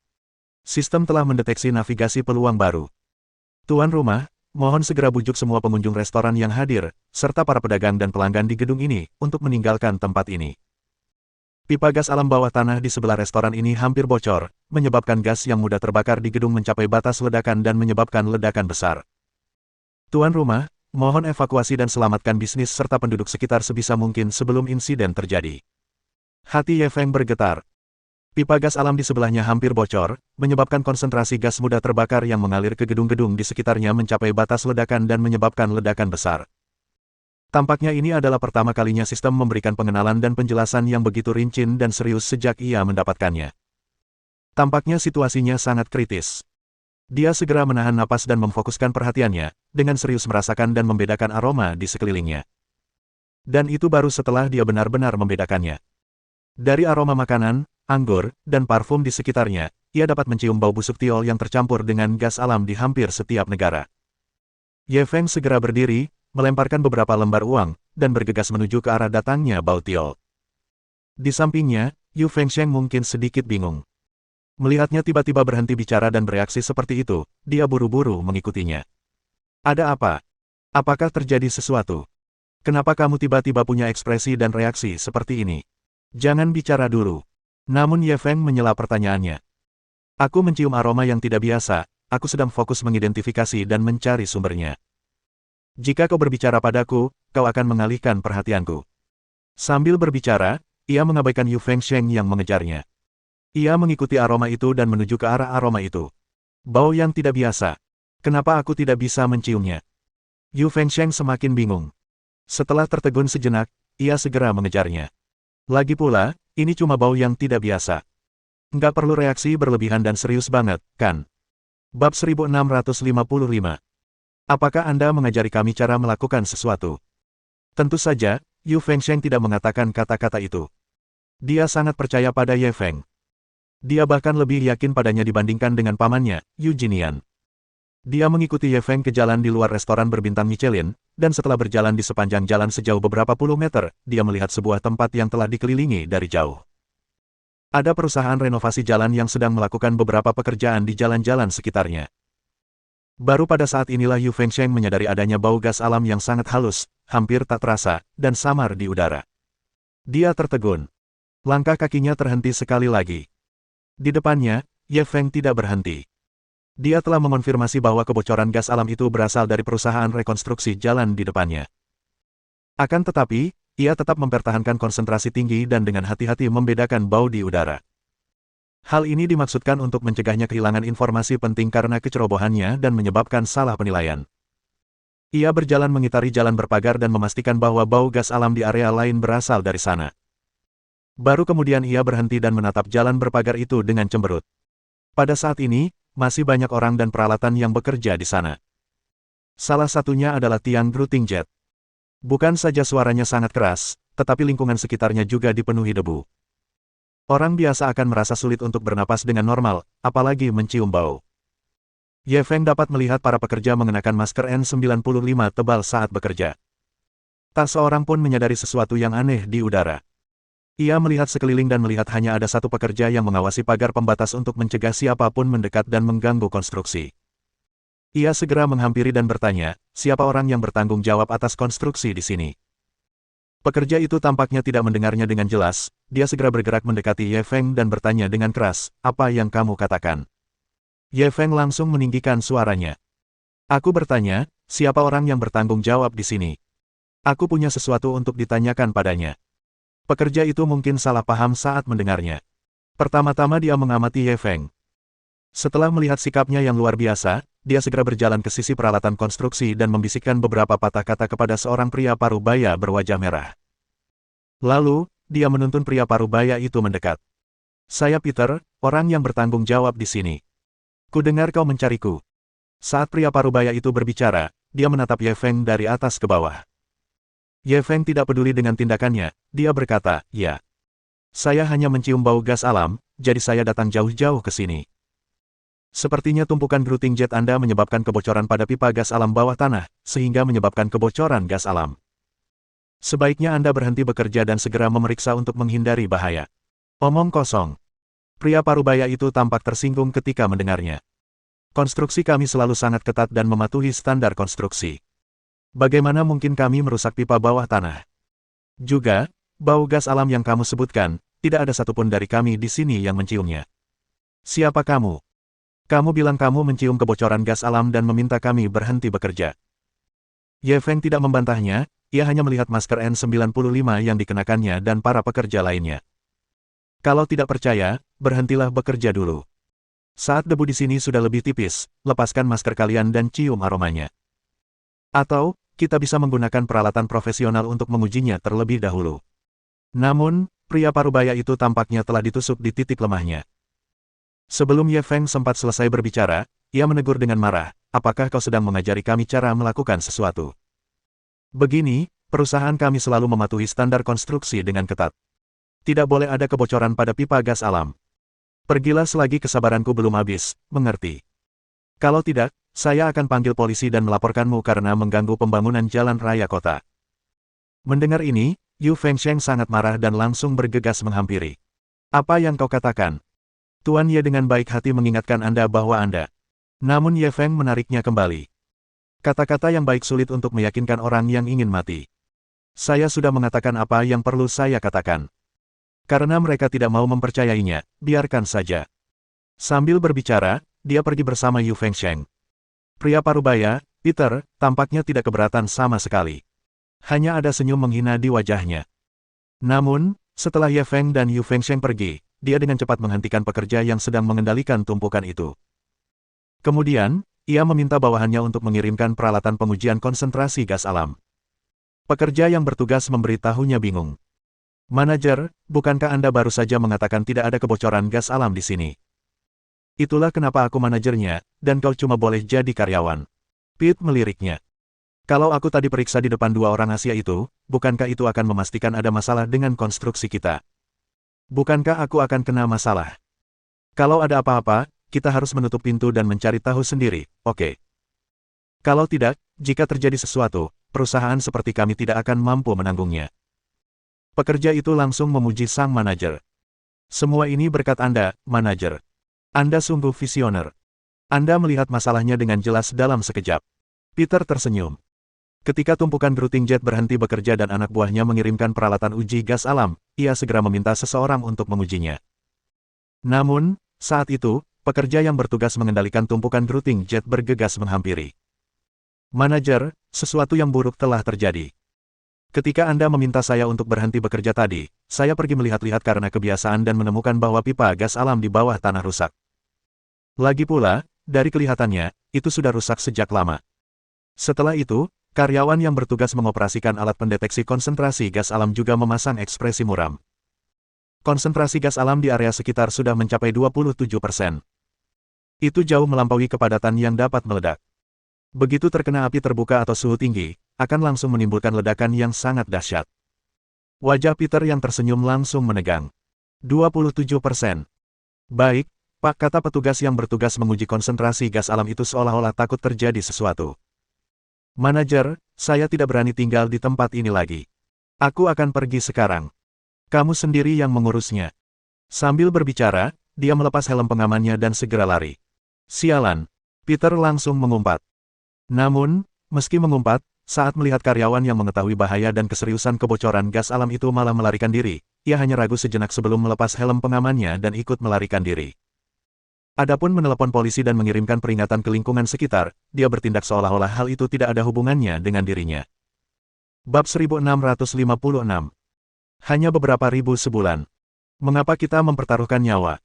Sistem telah mendeteksi navigasi peluang baru. Tuan rumah, mohon segera bujuk semua pengunjung restoran yang hadir, serta para pedagang dan pelanggan di gedung ini, untuk meninggalkan tempat ini. Pipa gas alam bawah tanah di sebelah restoran ini hampir bocor, menyebabkan gas yang mudah terbakar di gedung mencapai batas ledakan dan menyebabkan ledakan besar. Tuan rumah, Mohon evakuasi dan selamatkan bisnis serta penduduk sekitar sebisa mungkin sebelum insiden terjadi. Hati Ye Feng bergetar. Pipa gas alam di sebelahnya hampir bocor, menyebabkan konsentrasi gas mudah terbakar yang mengalir ke gedung-gedung di sekitarnya mencapai batas ledakan dan menyebabkan ledakan besar. Tampaknya ini adalah pertama kalinya sistem memberikan pengenalan dan penjelasan yang begitu rinci dan serius sejak ia mendapatkannya. Tampaknya situasinya sangat kritis. Dia segera menahan napas dan memfokuskan perhatiannya, dengan serius merasakan dan membedakan aroma di sekelilingnya. Dan itu baru setelah dia benar-benar membedakannya. Dari aroma makanan, anggur, dan parfum di sekitarnya, ia dapat mencium bau busuk tiol yang tercampur dengan gas alam di hampir setiap negara. Ye Feng segera berdiri, melemparkan beberapa lembar uang, dan bergegas menuju ke arah datangnya bau tiol. Di sampingnya, Yu Fengsheng mungkin sedikit bingung. Melihatnya tiba-tiba berhenti bicara dan bereaksi seperti itu, dia buru-buru mengikutinya. Ada apa? Apakah terjadi sesuatu? Kenapa kamu tiba-tiba punya ekspresi dan reaksi seperti ini? Jangan bicara dulu. Namun Ye Feng menyela pertanyaannya. Aku mencium aroma yang tidak biasa, aku sedang fokus mengidentifikasi dan mencari sumbernya. Jika kau berbicara padaku, kau akan mengalihkan perhatianku. Sambil berbicara, ia mengabaikan Yu Fengsheng yang mengejarnya. Ia mengikuti aroma itu dan menuju ke arah aroma itu. Bau yang tidak biasa. Kenapa aku tidak bisa menciumnya? Yu Fengsheng semakin bingung. Setelah tertegun sejenak, ia segera mengejarnya. Lagi pula, ini cuma bau yang tidak biasa. Nggak perlu reaksi berlebihan dan serius banget, kan? Bab 1655. Apakah Anda mengajari kami cara melakukan sesuatu? Tentu saja, Yu Fengsheng tidak mengatakan kata-kata itu. Dia sangat percaya pada Ye Feng. Dia bahkan lebih yakin padanya dibandingkan dengan pamannya, Yu Jinian. Dia mengikuti Ye Feng ke jalan di luar restoran berbintang Michelin, dan setelah berjalan di sepanjang jalan sejauh beberapa puluh meter, dia melihat sebuah tempat yang telah dikelilingi dari jauh. Ada perusahaan renovasi jalan yang sedang melakukan beberapa pekerjaan di jalan-jalan sekitarnya. Baru pada saat inilah Yu Fengsheng menyadari adanya bau gas alam yang sangat halus, hampir tak terasa, dan samar di udara. Dia tertegun. Langkah kakinya terhenti sekali lagi. Di depannya, Ye Feng tidak berhenti. Dia telah mengonfirmasi bahwa kebocoran gas alam itu berasal dari perusahaan rekonstruksi jalan di depannya. Akan tetapi, ia tetap mempertahankan konsentrasi tinggi dan dengan hati-hati membedakan bau di udara. Hal ini dimaksudkan untuk mencegahnya kehilangan informasi penting karena kecerobohannya dan menyebabkan salah penilaian. Ia berjalan mengitari jalan berpagar dan memastikan bahwa bau gas alam di area lain berasal dari sana. Baru kemudian ia berhenti dan menatap jalan berpagar itu dengan cemberut. Pada saat ini, masih banyak orang dan peralatan yang bekerja di sana. Salah satunya adalah tiang Gruting Jet. Bukan saja suaranya sangat keras, tetapi lingkungan sekitarnya juga dipenuhi debu. Orang biasa akan merasa sulit untuk bernapas dengan normal, apalagi mencium bau. Ye Feng dapat melihat para pekerja mengenakan masker N95 tebal saat bekerja. Tak seorang pun menyadari sesuatu yang aneh di udara. Ia melihat sekeliling dan melihat hanya ada satu pekerja yang mengawasi pagar pembatas untuk mencegah siapapun mendekat dan mengganggu konstruksi. Ia segera menghampiri dan bertanya, siapa orang yang bertanggung jawab atas konstruksi di sini? Pekerja itu tampaknya tidak mendengarnya dengan jelas, dia segera bergerak mendekati Ye Feng dan bertanya dengan keras, apa yang kamu katakan? Ye Feng langsung meninggikan suaranya. Aku bertanya, siapa orang yang bertanggung jawab di sini? Aku punya sesuatu untuk ditanyakan padanya. Pekerja itu mungkin salah paham saat mendengarnya. Pertama-tama dia mengamati Ye Feng. Setelah melihat sikapnya yang luar biasa, dia segera berjalan ke sisi peralatan konstruksi dan membisikkan beberapa patah kata kepada seorang pria parubaya berwajah merah. Lalu, dia menuntun pria parubaya itu mendekat. Saya Peter, orang yang bertanggung jawab di sini. Kudengar kau mencariku. Saat pria parubaya itu berbicara, dia menatap Ye Feng dari atas ke bawah. Ye Feng tidak peduli dengan tindakannya, dia berkata, ya. Saya hanya mencium bau gas alam, jadi saya datang jauh-jauh ke sini. Sepertinya tumpukan Gruting Jet Anda menyebabkan kebocoran pada pipa gas alam bawah tanah, sehingga menyebabkan kebocoran gas alam. Sebaiknya Anda berhenti bekerja dan segera memeriksa untuk menghindari bahaya. Omong kosong. Pria parubaya itu tampak tersinggung ketika mendengarnya. Konstruksi kami selalu sangat ketat dan mematuhi standar konstruksi. Bagaimana mungkin kami merusak pipa bawah tanah? Juga, bau gas alam yang kamu sebutkan, tidak ada satupun dari kami di sini yang menciumnya. Siapa kamu? Kamu bilang kamu mencium kebocoran gas alam dan meminta kami berhenti bekerja. Ye Feng tidak membantahnya, ia hanya melihat masker N95 yang dikenakannya dan para pekerja lainnya. Kalau tidak percaya, berhentilah bekerja dulu. Saat debu di sini sudah lebih tipis, lepaskan masker kalian dan cium aromanya. Atau, kita bisa menggunakan peralatan profesional untuk mengujinya terlebih dahulu. Namun, pria parubaya itu tampaknya telah ditusuk di titik lemahnya. Sebelum Ye Feng sempat selesai berbicara, ia menegur dengan marah, apakah kau sedang mengajari kami cara melakukan sesuatu? Begini, perusahaan kami selalu mematuhi standar konstruksi dengan ketat. Tidak boleh ada kebocoran pada pipa gas alam. Pergilah selagi kesabaranku belum habis, mengerti? Kalau tidak, saya akan panggil polisi dan melaporkanmu karena mengganggu pembangunan jalan raya kota. Mendengar ini, Yu Fengsheng sangat marah dan langsung bergegas menghampiri. Apa yang kau katakan? Tuan Ye dengan baik hati mengingatkan Anda bahwa Anda. Namun Ye Feng menariknya kembali. Kata-kata yang baik sulit untuk meyakinkan orang yang ingin mati. Saya sudah mengatakan apa yang perlu saya katakan. Karena mereka tidak mau mempercayainya, biarkan saja. Sambil berbicara, dia pergi bersama Yu Fengsheng. Pria parubaya, Peter, tampaknya tidak keberatan sama sekali. Hanya ada senyum menghina di wajahnya. Namun, setelah Ye Feng dan Yu Fengsheng pergi, dia dengan cepat menghentikan pekerja yang sedang mengendalikan tumpukan itu. Kemudian, ia meminta bawahannya untuk mengirimkan peralatan pengujian konsentrasi gas alam. Pekerja yang bertugas memberitahunya bingung. Manajer, bukankah Anda baru saja mengatakan tidak ada kebocoran gas alam di sini? Itulah kenapa aku manajernya, dan kau cuma boleh jadi karyawan. Pete meliriknya. Kalau aku tadi periksa di depan dua orang Asia itu, bukankah itu akan memastikan ada masalah dengan konstruksi kita? Bukankah aku akan kena masalah? Kalau ada apa-apa, kita harus menutup pintu dan mencari tahu sendiri, oke? Kalau tidak, jika terjadi sesuatu, perusahaan seperti kami tidak akan mampu menanggungnya. Pekerja itu langsung memuji sang manajer. Semua ini berkat Anda, manajer. Anda sungguh visioner. Anda melihat masalahnya dengan jelas dalam sekejap. Peter tersenyum. Ketika tumpukan Grooting Jet berhenti bekerja dan anak buahnya mengirimkan peralatan uji gas alam, ia segera meminta seseorang untuk mengujinya. Namun, saat itu, pekerja yang bertugas mengendalikan tumpukan Grooting Jet bergegas menghampiri. Manajer, sesuatu yang buruk telah terjadi. Ketika Anda meminta saya untuk berhenti bekerja tadi, saya pergi melihat-lihat karena kebiasaan dan menemukan bahwa pipa gas alam di bawah tanah rusak. Lagi pula, dari kelihatannya, itu sudah rusak sejak lama. Setelah itu, karyawan yang bertugas mengoperasikan alat pendeteksi konsentrasi gas alam juga memasang ekspresi muram. Konsentrasi gas alam di area sekitar sudah mencapai 27%. Itu jauh melampaui kepadatan yang dapat meledak. Begitu terkena api terbuka atau suhu tinggi, akan langsung menimbulkan ledakan yang sangat dahsyat. Wajah Peter yang tersenyum langsung menegang. 27%. Baik, Pak, kata petugas yang bertugas menguji konsentrasi gas alam itu seolah-olah takut terjadi sesuatu. Manajer, saya tidak berani tinggal di tempat ini lagi. Aku akan pergi sekarang. Kamu sendiri yang mengurusnya. Sambil berbicara, dia melepas helm pengamannya dan segera lari. Sialan. Peter langsung mengumpat. Namun, meski mengumpat, saat melihat karyawan yang mengetahui bahaya dan keseriusan kebocoran gas alam itu malah melarikan diri, ia hanya ragu sejenak sebelum melepas helm pengamannya dan ikut melarikan diri. Adapun menelepon polisi dan mengirimkan peringatan ke lingkungan sekitar, dia bertindak seolah-olah hal itu tidak ada hubungannya dengan dirinya. Bab 1656. Hanya beberapa ribu sebulan. Mengapa kita mempertaruhkan nyawa?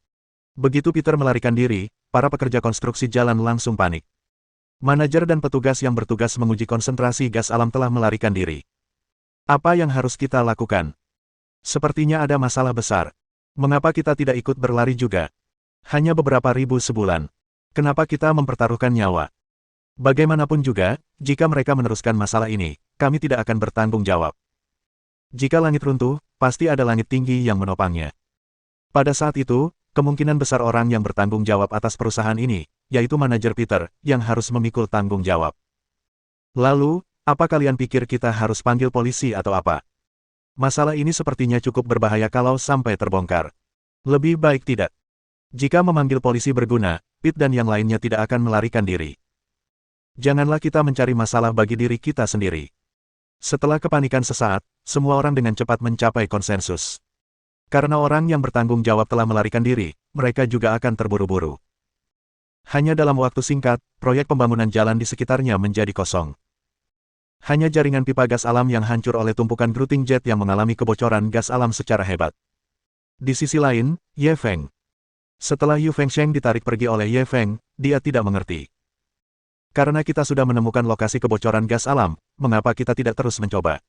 Begitu Peter melarikan diri, para pekerja konstruksi jalan langsung panik. Manajer dan petugas yang bertugas menguji konsentrasi gas alam telah melarikan diri. Apa yang harus kita lakukan? Sepertinya ada masalah besar. Mengapa kita tidak ikut berlari juga? Hanya beberapa ribu sebulan. Kenapa kita mempertaruhkan nyawa? Bagaimanapun juga, jika mereka meneruskan masalah ini, kami tidak akan bertanggung jawab. Jika langit runtuh, pasti ada langit tinggi yang menopangnya. Pada saat itu, kemungkinan besar orang yang bertanggung jawab atas perusahaan ini, yaitu manajer Peter, yang harus memikul tanggung jawab. Lalu, apa kalian pikir kita harus panggil polisi atau apa? Masalah ini sepertinya cukup berbahaya kalau sampai terbongkar. Lebih baik tidak. Jika memanggil polisi berguna, Pete dan yang lainnya tidak akan melarikan diri. Janganlah kita mencari masalah bagi diri kita sendiri. Setelah kepanikan sesaat, semua orang dengan cepat mencapai konsensus. Karena orang yang bertanggung jawab telah melarikan diri, mereka juga akan terburu-buru. Hanya dalam waktu singkat, proyek pembangunan jalan di sekitarnya menjadi kosong. Hanya jaringan pipa gas alam yang hancur oleh tumpukan grooting jet yang mengalami kebocoran gas alam secara hebat. Di sisi lain, Ye Feng. Setelah Yu Fengsheng ditarik pergi oleh Ye Feng, dia tidak mengerti. Karena kita sudah menemukan lokasi kebocoran gas alam, mengapa kita tidak terus mencoba?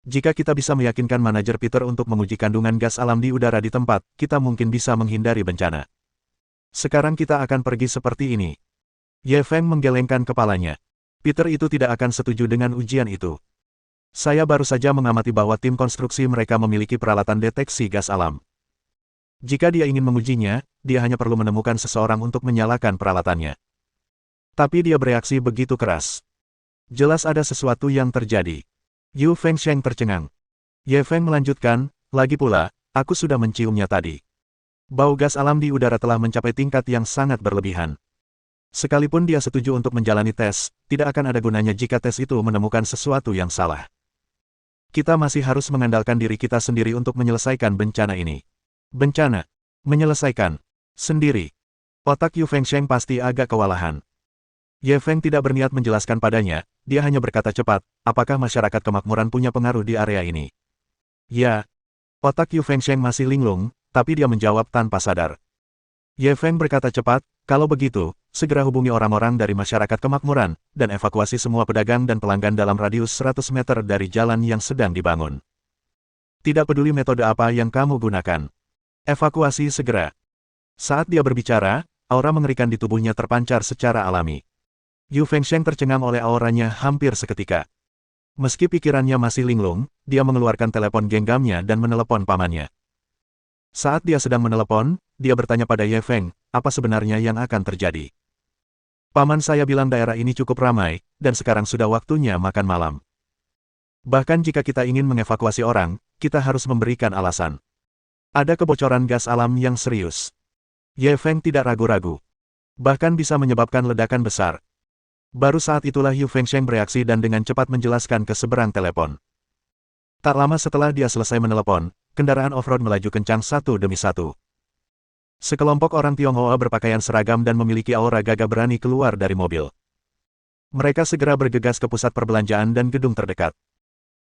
Jika kita bisa meyakinkan manajer Peter untuk menguji kandungan gas alam di udara di tempat, kita mungkin bisa menghindari bencana. Sekarang kita akan pergi seperti ini. Ye Feng menggelengkan kepalanya. Peter itu tidak akan setuju dengan ujian itu. Saya baru saja mengamati bahwa tim konstruksi mereka memiliki peralatan deteksi gas alam. Jika dia ingin mengujinya, dia hanya perlu menemukan seseorang untuk menyalakan peralatannya. Tapi dia bereaksi begitu keras. Jelas ada sesuatu yang terjadi. Yu Fengsheng tercengang. Ye Feng melanjutkan, lagi pula, aku sudah menciumnya tadi. Bau gas alam di udara telah mencapai tingkat yang sangat berlebihan. Sekalipun dia setuju untuk menjalani tes, tidak akan ada gunanya jika tes itu menemukan sesuatu yang salah. Kita masih harus mengandalkan diri kita sendiri untuk menyelesaikan bencana ini. Bencana. Menyelesaikan. Sendiri. Otak Yu Fengsheng pasti agak kewalahan. Ye Feng tidak berniat menjelaskan padanya, dia hanya berkata cepat, apakah masyarakat kemakmuran punya pengaruh di area ini? Ya. Otak Yu Fengsheng masih linglung, tapi dia menjawab tanpa sadar. Ye Feng berkata cepat, kalau begitu, segera hubungi orang-orang dari masyarakat kemakmuran, dan evakuasi semua pedagang dan pelanggan dalam radius 100 meter dari jalan yang sedang dibangun. Tidak peduli metode apa yang kamu gunakan. Evakuasi segera. Saat dia berbicara, aura mengerikan di tubuhnya terpancar secara alami. Yu Fengsheng tercengang oleh auranya hampir seketika. Meski pikirannya masih linglung, dia mengeluarkan telepon genggamnya dan menelepon pamannya. Saat dia sedang menelepon, dia bertanya pada Ye Feng, apa sebenarnya yang akan terjadi. Paman saya bilang daerah ini cukup ramai, dan sekarang sudah waktunya makan malam. Bahkan jika kita ingin mengevakuasi orang, kita harus memberikan alasan. Ada kebocoran gas alam yang serius. Ye Feng tidak ragu-ragu. Bahkan bisa menyebabkan ledakan besar. Baru saat itulah Yu Fengsheng bereaksi dan dengan cepat menjelaskan ke seberang telepon. Tak lama setelah dia selesai menelepon, kendaraan off-road melaju kencang satu demi satu. Sekelompok orang Tionghoa berpakaian seragam dan memiliki aura gagah berani keluar dari mobil. Mereka segera bergegas ke pusat perbelanjaan dan gedung terdekat.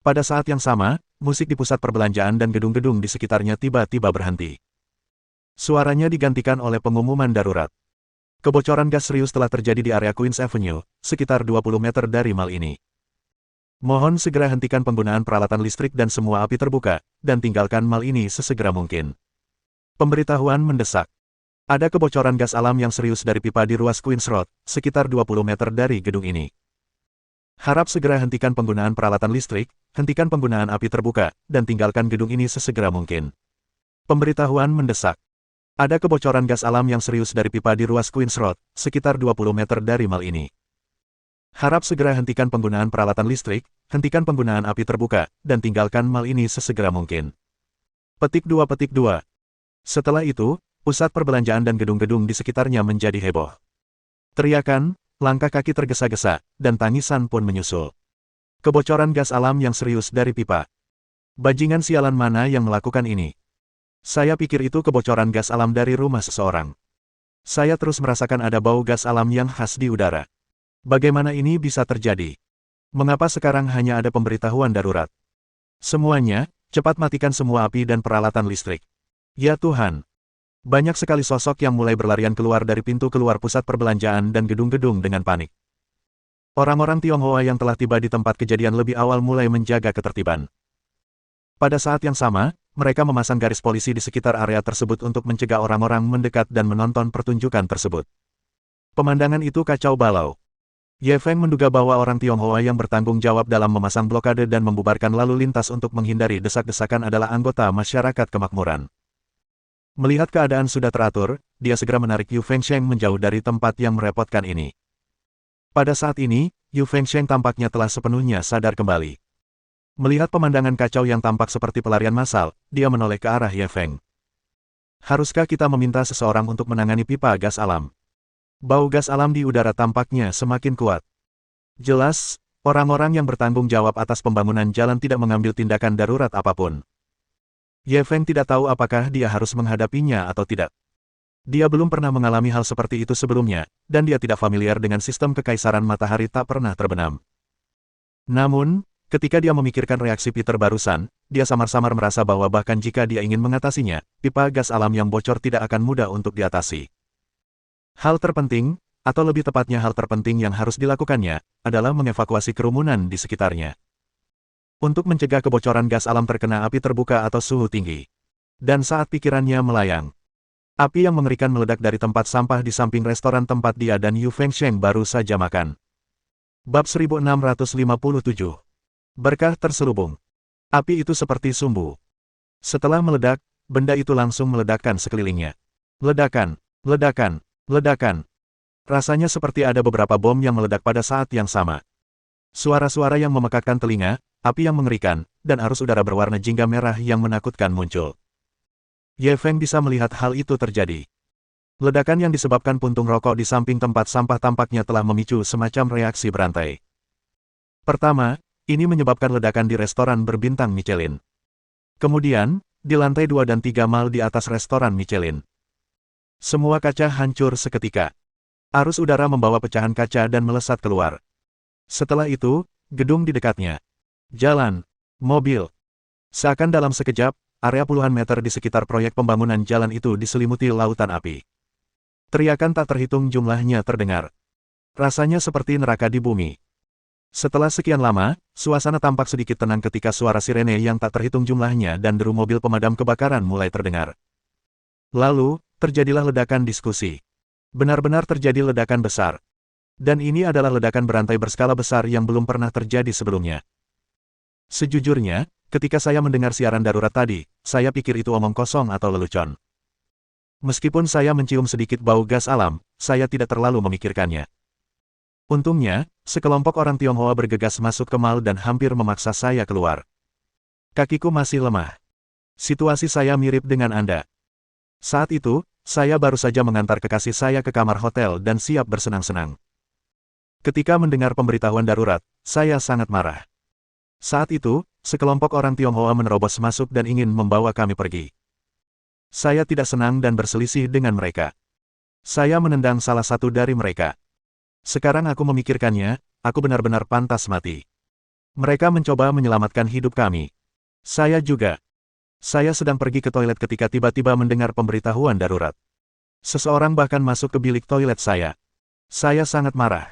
Pada saat yang sama, musik di pusat perbelanjaan dan gedung-gedung di sekitarnya tiba-tiba berhenti. Suaranya digantikan oleh pengumuman darurat. Kebocoran gas serius telah terjadi di area Queens Avenue, sekitar 20 meter dari mal ini. Mohon segera hentikan penggunaan peralatan listrik dan semua api terbuka, dan tinggalkan mal ini sesegera mungkin. Pemberitahuan mendesak. Ada kebocoran gas alam yang serius dari pipa di ruas Queens Road, sekitar 20 meter dari gedung ini. Harap segera hentikan penggunaan peralatan listrik, hentikan penggunaan api terbuka, dan tinggalkan gedung ini sesegera mungkin. Pemberitahuan mendesak. Ada kebocoran gas alam yang serius dari pipa di ruas Queens Road, sekitar 20 meter dari mal ini. Harap segera hentikan penggunaan peralatan listrik, hentikan penggunaan api terbuka, dan tinggalkan mal ini sesegera mungkin. Petik 2. Setelah itu, pusat perbelanjaan dan gedung-gedung di sekitarnya menjadi heboh. Teriakan, langkah kaki tergesa-gesa, dan tangisan pun menyusul. Kebocoran gas alam yang serius dari pipa. Bajingan sialan mana yang melakukan ini? Saya pikir itu kebocoran gas alam dari rumah seseorang. Saya terus merasakan ada bau gas alam yang khas di udara. Bagaimana ini bisa terjadi? Mengapa sekarang hanya ada pemberitahuan darurat? Semuanya, cepat matikan semua api dan peralatan listrik. Ya Tuhan! Banyak sekali sosok yang mulai berlarian keluar dari pintu keluar pusat perbelanjaan dan gedung-gedung dengan panik. Orang-orang Tionghoa yang telah tiba di tempat kejadian lebih awal mulai menjaga ketertiban. Pada saat yang sama, mereka memasang garis polisi di sekitar area tersebut untuk mencegah orang-orang mendekat dan menonton pertunjukan tersebut. Pemandangan itu kacau balau. Ye Feng menduga bahwa orang Tionghoa yang bertanggung jawab dalam memasang blokade dan membubarkan lalu lintas untuk menghindari desak-desakan adalah anggota masyarakat kemakmuran. Melihat keadaan sudah teratur, dia segera menarik Yu Fengsheng menjauh dari tempat yang merepotkan ini. Pada saat ini, Yu Fengsheng tampaknya telah sepenuhnya sadar kembali. Melihat pemandangan kacau yang tampak seperti pelarian massal, dia menoleh ke arah Ye Feng. Haruskah kita meminta seseorang untuk menangani pipa gas alam? Bau gas alam di udara tampaknya semakin kuat. Jelas, orang-orang yang bertanggung jawab atas pembangunan jalan tidak mengambil tindakan darurat apapun. Ye Feng tidak tahu apakah dia harus menghadapinya atau tidak. Dia belum pernah mengalami hal seperti itu sebelumnya, dan dia tidak familiar dengan sistem kekaisaran matahari tak pernah terbenam. Namun, ketika dia memikirkan reaksi Peter barusan, dia samar-samar merasa bahwa bahkan jika dia ingin mengatasinya, pipa gas alam yang bocor tidak akan mudah untuk diatasi. Hal terpenting, atau lebih tepatnya hal terpenting yang harus dilakukannya, adalah mengevakuasi kerumunan di sekitarnya. Untuk mencegah kebocoran gas alam terkena api terbuka atau suhu tinggi. Dan saat pikirannya melayang, api yang mengerikan meledak dari tempat sampah di samping restoran tempat dia dan Yu Fengsheng baru saja makan. Bab 1657. Berkah terselubung. Api itu seperti sumbu. Setelah meledak, benda itu langsung meledakkan sekelilingnya. Ledakan, ledakan, ledakan. Rasanya seperti ada beberapa bom yang meledak pada saat yang sama. Suara-suara yang memekakkan telinga, api yang mengerikan, dan arus udara berwarna jingga merah yang menakutkan muncul. Ye Feng bisa melihat hal itu terjadi. Ledakan yang disebabkan puntung rokok di samping tempat sampah tampaknya telah memicu semacam reaksi berantai. Pertama, ini menyebabkan ledakan di restoran berbintang Michelin. Kemudian, di lantai 2 dan 3 mal di atas restoran Michelin. Semua kaca hancur seketika. Arus udara membawa pecahan kaca dan melesat keluar. Setelah itu, gedung di dekatnya. Jalan, mobil. Seakan dalam sekejap, area puluhan meter di sekitar proyek pembangunan jalan itu diselimuti lautan api. Teriakan tak terhitung jumlahnya terdengar. Rasanya seperti neraka di bumi. Setelah sekian lama, suasana tampak sedikit tenang ketika suara sirene yang tak terhitung jumlahnya dan deru mobil pemadam kebakaran mulai terdengar. Lalu, terjadilah ledakan diskusi. Benar-benar terjadi ledakan besar. Dan ini adalah ledakan berantai berskala besar yang belum pernah terjadi sebelumnya. Sejujurnya, ketika saya mendengar siaran darurat tadi, saya pikir itu omong kosong atau lelucon. Meskipun saya mencium sedikit bau gas alam, saya tidak terlalu memikirkannya. Untungnya, sekelompok orang Tionghoa bergegas masuk ke mal dan hampir memaksa saya keluar. Kakiku masih lemah. Situasi saya mirip dengan Anda. Saat itu, saya baru saja mengantar kekasih saya ke kamar hotel dan siap bersenang-senang. Ketika mendengar pemberitahuan darurat, saya sangat marah. Saat itu, sekelompok orang Tionghoa menerobos masuk dan ingin membawa kami pergi. Saya tidak senang dan berselisih dengan mereka. Saya menendang salah satu dari mereka. Sekarang aku memikirkannya, aku benar-benar pantas mati. Mereka mencoba menyelamatkan hidup kami. Saya juga. Saya sedang pergi ke toilet ketika tiba-tiba mendengar pemberitahuan darurat. Seseorang bahkan masuk ke bilik toilet saya. Saya sangat marah.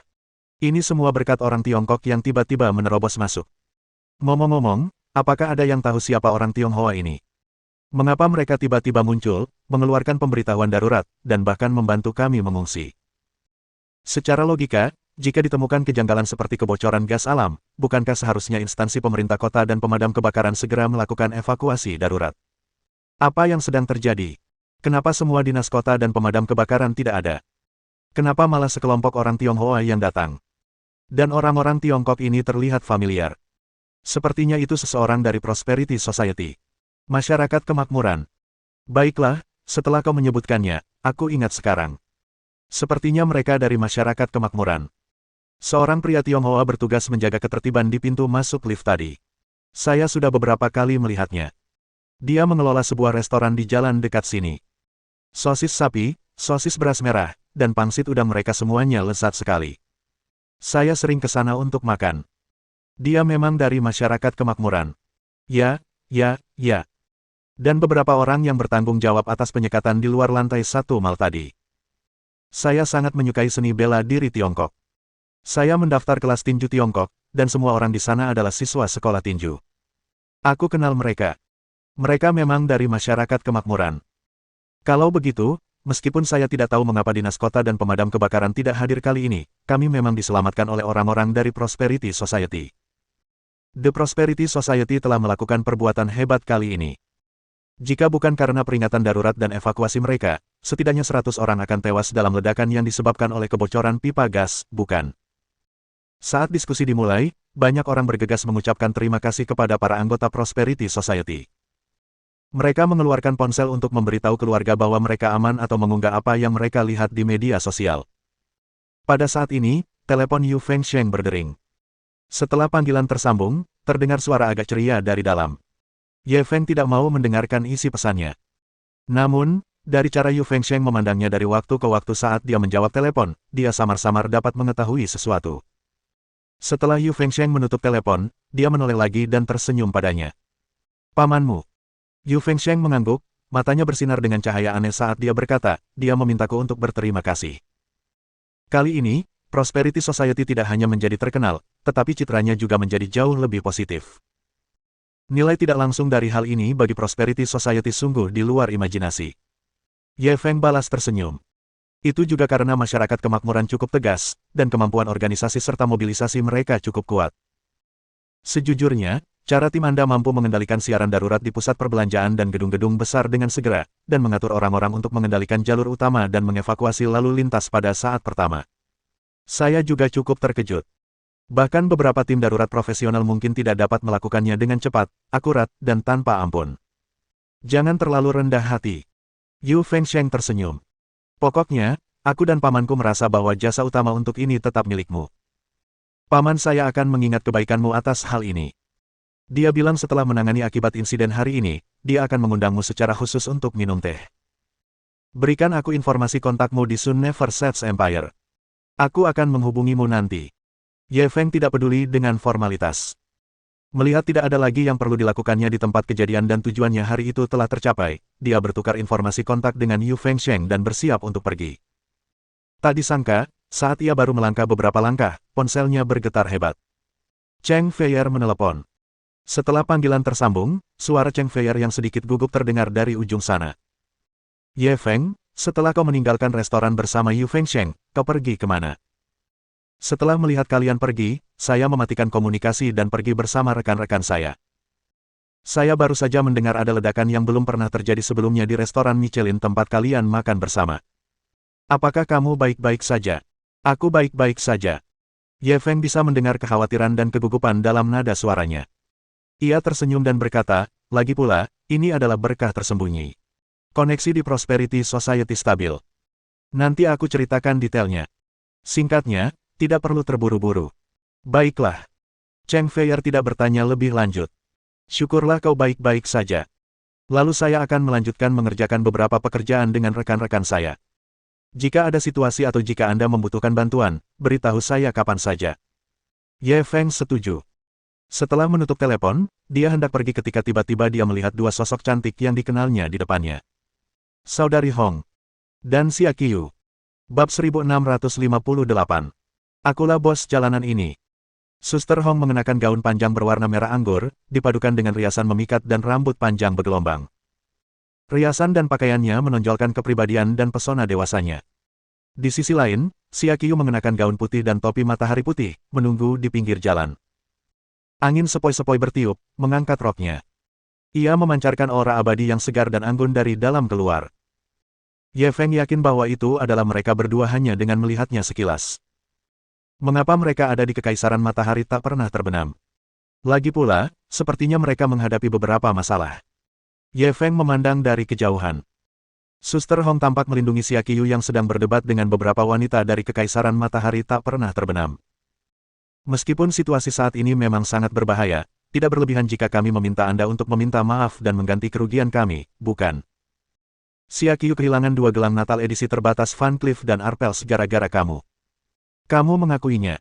Ini semua berkat orang Tiongkok yang tiba-tiba menerobos masuk. Ngomong-ngomong, apakah ada yang tahu siapa orang Tionghoa ini? Mengapa mereka tiba-tiba muncul, mengeluarkan pemberitahuan darurat, dan bahkan membantu kami mengungsi? Secara logika, jika ditemukan kejanggalan seperti kebocoran gas alam, bukankah seharusnya instansi pemerintah kota dan pemadam kebakaran segera melakukan evakuasi darurat? Apa yang sedang terjadi? Kenapa semua dinas kota dan pemadam kebakaran tidak ada? Kenapa malah sekelompok orang Tionghoa yang datang? Dan orang-orang Tiongkok ini terlihat familiar. Sepertinya itu seseorang dari Prosperity Society. Masyarakat kemakmuran. Baiklah, setelah kau menyebutkannya, aku ingat sekarang. Sepertinya mereka dari masyarakat kemakmuran. Seorang pria Tionghoa bertugas menjaga ketertiban di pintu masuk lift tadi. Saya sudah beberapa kali melihatnya. Dia mengelola sebuah restoran di jalan dekat sini. Sosis sapi, sosis beras merah, dan pangsit udang mereka semuanya lezat sekali. Saya sering ke sana untuk makan. Dia memang dari masyarakat kemakmuran. Ya. Dan beberapa orang yang bertanggung jawab atas penyekatan di luar lantai 1 mal tadi. Saya sangat menyukai seni bela diri Tiongkok. Saya mendaftar kelas tinju Tiongkok, dan semua orang di sana adalah siswa sekolah tinju. Aku kenal mereka. Mereka memang dari masyarakat kemakmuran. Kalau begitu, meskipun saya tidak tahu mengapa dinas kota dan pemadam kebakaran tidak hadir kali ini, kami memang diselamatkan oleh orang-orang dari Prosperity Society. The Prosperity Society telah melakukan perbuatan hebat kali ini. Jika bukan karena peringatan darurat dan evakuasi mereka, setidaknya 100 orang akan tewas dalam ledakan yang disebabkan oleh kebocoran pipa gas, bukan? Saat diskusi dimulai, banyak orang bergegas mengucapkan terima kasih kepada para anggota Prosperity Society. Mereka mengeluarkan ponsel untuk memberitahu keluarga bahwa mereka aman atau mengunggah apa yang mereka lihat di media sosial. Pada saat ini, telepon Yu Fengsheng berdering. Setelah panggilan tersambung, terdengar suara agak ceria dari dalam. Ye Feng tidak mau mendengarkan isi pesannya. Namun, dari cara Yu Fengsheng memandangnya dari waktu ke waktu saat dia menjawab telepon, dia samar-samar dapat mengetahui sesuatu. Setelah Yu Fengsheng menutup telepon, dia menoleh lagi dan tersenyum padanya. Pamanmu. Yu Fengsheng mengangguk, matanya bersinar dengan cahaya aneh saat dia berkata, dia memintaku untuk berterima kasih. Kali ini, Prosperity Society tidak hanya menjadi terkenal, tetapi citranya juga menjadi jauh lebih positif. Nilai tidak langsung dari hal ini bagi Prosperity Society sungguh di luar imajinasi. Ye Feng balas tersenyum. Itu juga karena masyarakat kemakmuran cukup tegas, dan kemampuan organisasi serta mobilisasi mereka cukup kuat. Sejujurnya, cara tim Anda mampu mengendalikan siaran darurat di pusat perbelanjaan dan gedung-gedung besar dengan segera, dan mengatur orang-orang untuk mengendalikan jalur utama dan mengevakuasi lalu lintas pada saat pertama. Saya juga cukup terkejut. Bahkan beberapa tim darurat profesional mungkin tidak dapat melakukannya dengan cepat, akurat, dan tanpa ampun. Jangan terlalu rendah hati. Yu Fengsheng tersenyum. Pokoknya, aku dan pamanku merasa bahwa jasa utama untuk ini tetap milikmu. Paman saya akan mengingat kebaikanmu atas hal ini. Dia bilang setelah menangani akibat insiden hari ini, dia akan mengundangmu secara khusus untuk minum teh. Berikan aku informasi kontakmu di Sun Never Sets Empire. Aku akan menghubungimu nanti. Ye Feng tidak peduli dengan formalitas. Melihat tidak ada lagi yang perlu dilakukannya di tempat kejadian dan tujuannya hari itu telah tercapai, dia bertukar informasi kontak dengan Yu Fengsheng dan bersiap untuk pergi. Tak disangka, saat ia baru melangkah beberapa langkah, ponselnya bergetar hebat. Cheng Feier menelepon. Setelah panggilan tersambung, suara Cheng Feier yang sedikit gugup terdengar dari ujung sana. Ye Feng, setelah kau meninggalkan restoran bersama Yu Fengsheng, kau pergi kemana? Setelah melihat kalian pergi, saya mematikan komunikasi dan pergi bersama rekan-rekan saya. Saya baru saja mendengar ada ledakan yang belum pernah terjadi sebelumnya di restoran Michelin tempat kalian makan bersama. Apakah kamu baik-baik saja? Aku baik-baik saja. Ye Feng bisa mendengar kekhawatiran dan kegugupan dalam nada suaranya. Ia tersenyum dan berkata, lagi pula, ini adalah berkah tersembunyi. Koneksi di Prosperity Society stabil. Nanti aku ceritakan detailnya. Singkatnya, tidak perlu terburu-buru. Baiklah. Cheng Feier tidak bertanya lebih lanjut. Syukurlah kau baik-baik saja. Lalu saya akan melanjutkan mengerjakan beberapa pekerjaan dengan rekan-rekan saya. Jika ada situasi atau jika Anda membutuhkan bantuan, beritahu saya kapan saja. Ye Feng setuju. Setelah menutup telepon, dia hendak pergi ketika tiba-tiba dia melihat dua sosok cantik yang dikenalnya di depannya. Saudari Hong. Dan Xia Qiu. Bab 1658. Akulah bos jalanan ini. Suster Hong mengenakan gaun panjang berwarna merah anggur, dipadukan dengan riasan memikat dan rambut panjang bergelombang. Riasan dan pakaiannya menonjolkan kepribadian dan pesona dewasanya. Di sisi lain, Xia Qiu mengenakan gaun putih dan topi matahari putih, menunggu di pinggir jalan. Angin sepoi-sepoi bertiup, mengangkat roknya. Ia memancarkan aura abadi yang segar dan anggun dari dalam keluar. Ye Feng yakin bahwa itu adalah mereka berdua hanya dengan melihatnya sekilas. Mengapa mereka ada di Kekaisaran Matahari tak pernah terbenam? Lagi pula, sepertinya mereka menghadapi beberapa masalah. Ye Feng memandang dari kejauhan. Suster Hong tampak melindungi Xia Qiu yang sedang berdebat dengan beberapa wanita dari Kekaisaran Matahari tak pernah terbenam. Meskipun situasi saat ini memang sangat berbahaya, tidak berlebihan jika kami meminta Anda untuk meminta maaf dan mengganti kerugian kami, bukan? Xia Qiu kehilangan dua gelang Natal edisi terbatas Van Cleef dan Arpels gara-gara kamu. Kamu mengakuinya.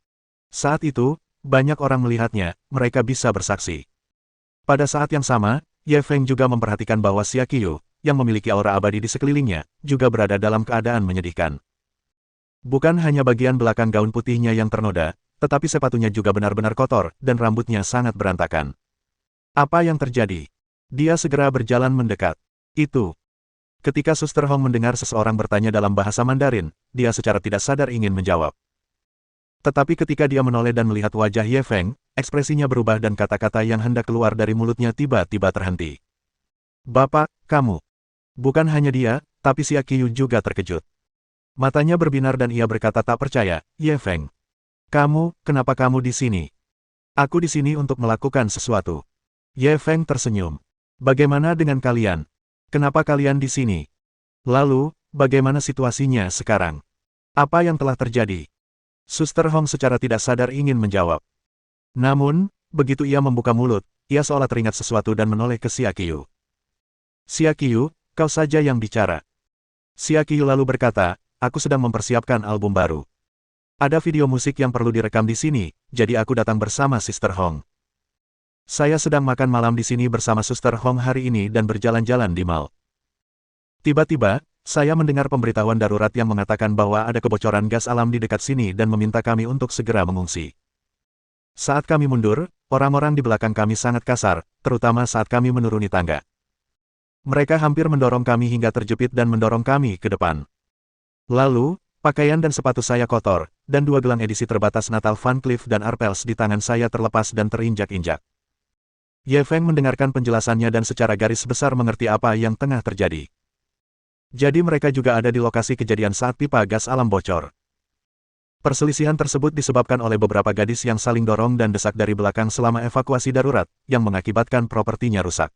Saat itu, banyak orang melihatnya, mereka bisa bersaksi. Pada saat yang sama, Ye Feng juga memperhatikan bahwa Xia Qiu, yang memiliki aura abadi di sekelilingnya, juga berada dalam keadaan menyedihkan. Bukan hanya bagian belakang gaun putihnya yang ternoda, tetapi sepatunya juga benar-benar kotor, dan rambutnya sangat berantakan. Apa yang terjadi? Dia segera berjalan mendekat. Itu. Ketika Suster Hong mendengar seseorang bertanya dalam bahasa Mandarin, dia secara tidak sadar ingin menjawab. Tetapi ketika dia menoleh dan melihat wajah Ye Feng, ekspresinya berubah dan kata-kata yang hendak keluar dari mulutnya tiba-tiba terhenti. Bapak, kamu. Bukan hanya dia, tapi Xia Qiu juga terkejut. Matanya berbinar dan ia berkata tak percaya, Ye Feng. Kenapa kamu di sini? Aku di sini untuk melakukan sesuatu. Ye Feng tersenyum. Bagaimana dengan kalian? Kenapa kalian di sini? Lalu, bagaimana situasinya sekarang? Apa yang telah terjadi? Suster Hong secara tidak sadar ingin menjawab. Namun, begitu ia membuka mulut, ia seolah teringat sesuatu dan menoleh ke Xia Qiu. Xia Qiu, kau saja yang bicara. Xia Qiu lalu berkata, aku sedang mempersiapkan album baru. Ada video musik yang perlu direkam di sini, jadi aku datang bersama Sister Hong. Saya sedang makan malam di sini bersama Suster Hong hari ini dan berjalan-jalan di mall. Tiba-tiba, saya mendengar pemberitahuan darurat yang mengatakan bahwa ada kebocoran gas alam di dekat sini dan meminta kami untuk segera mengungsi. Saat kami mundur, orang-orang di belakang kami sangat kasar, terutama saat kami menuruni tangga. Mereka hampir mendorong kami hingga terjepit dan mendorong kami ke depan. Lalu, pakaian dan sepatu saya kotor, dan 2 gelang edisi terbatas Natal Van Cleef dan Arpels di tangan saya terlepas dan terinjak-injak. Ye Feng mendengarkan penjelasannya dan secara garis besar mengerti apa yang tengah terjadi. Jadi mereka juga ada di lokasi kejadian saat pipa gas alam bocor. Perselisihan tersebut disebabkan oleh beberapa gadis yang saling dorong dan desak dari belakang selama evakuasi darurat, yang mengakibatkan propertinya rusak.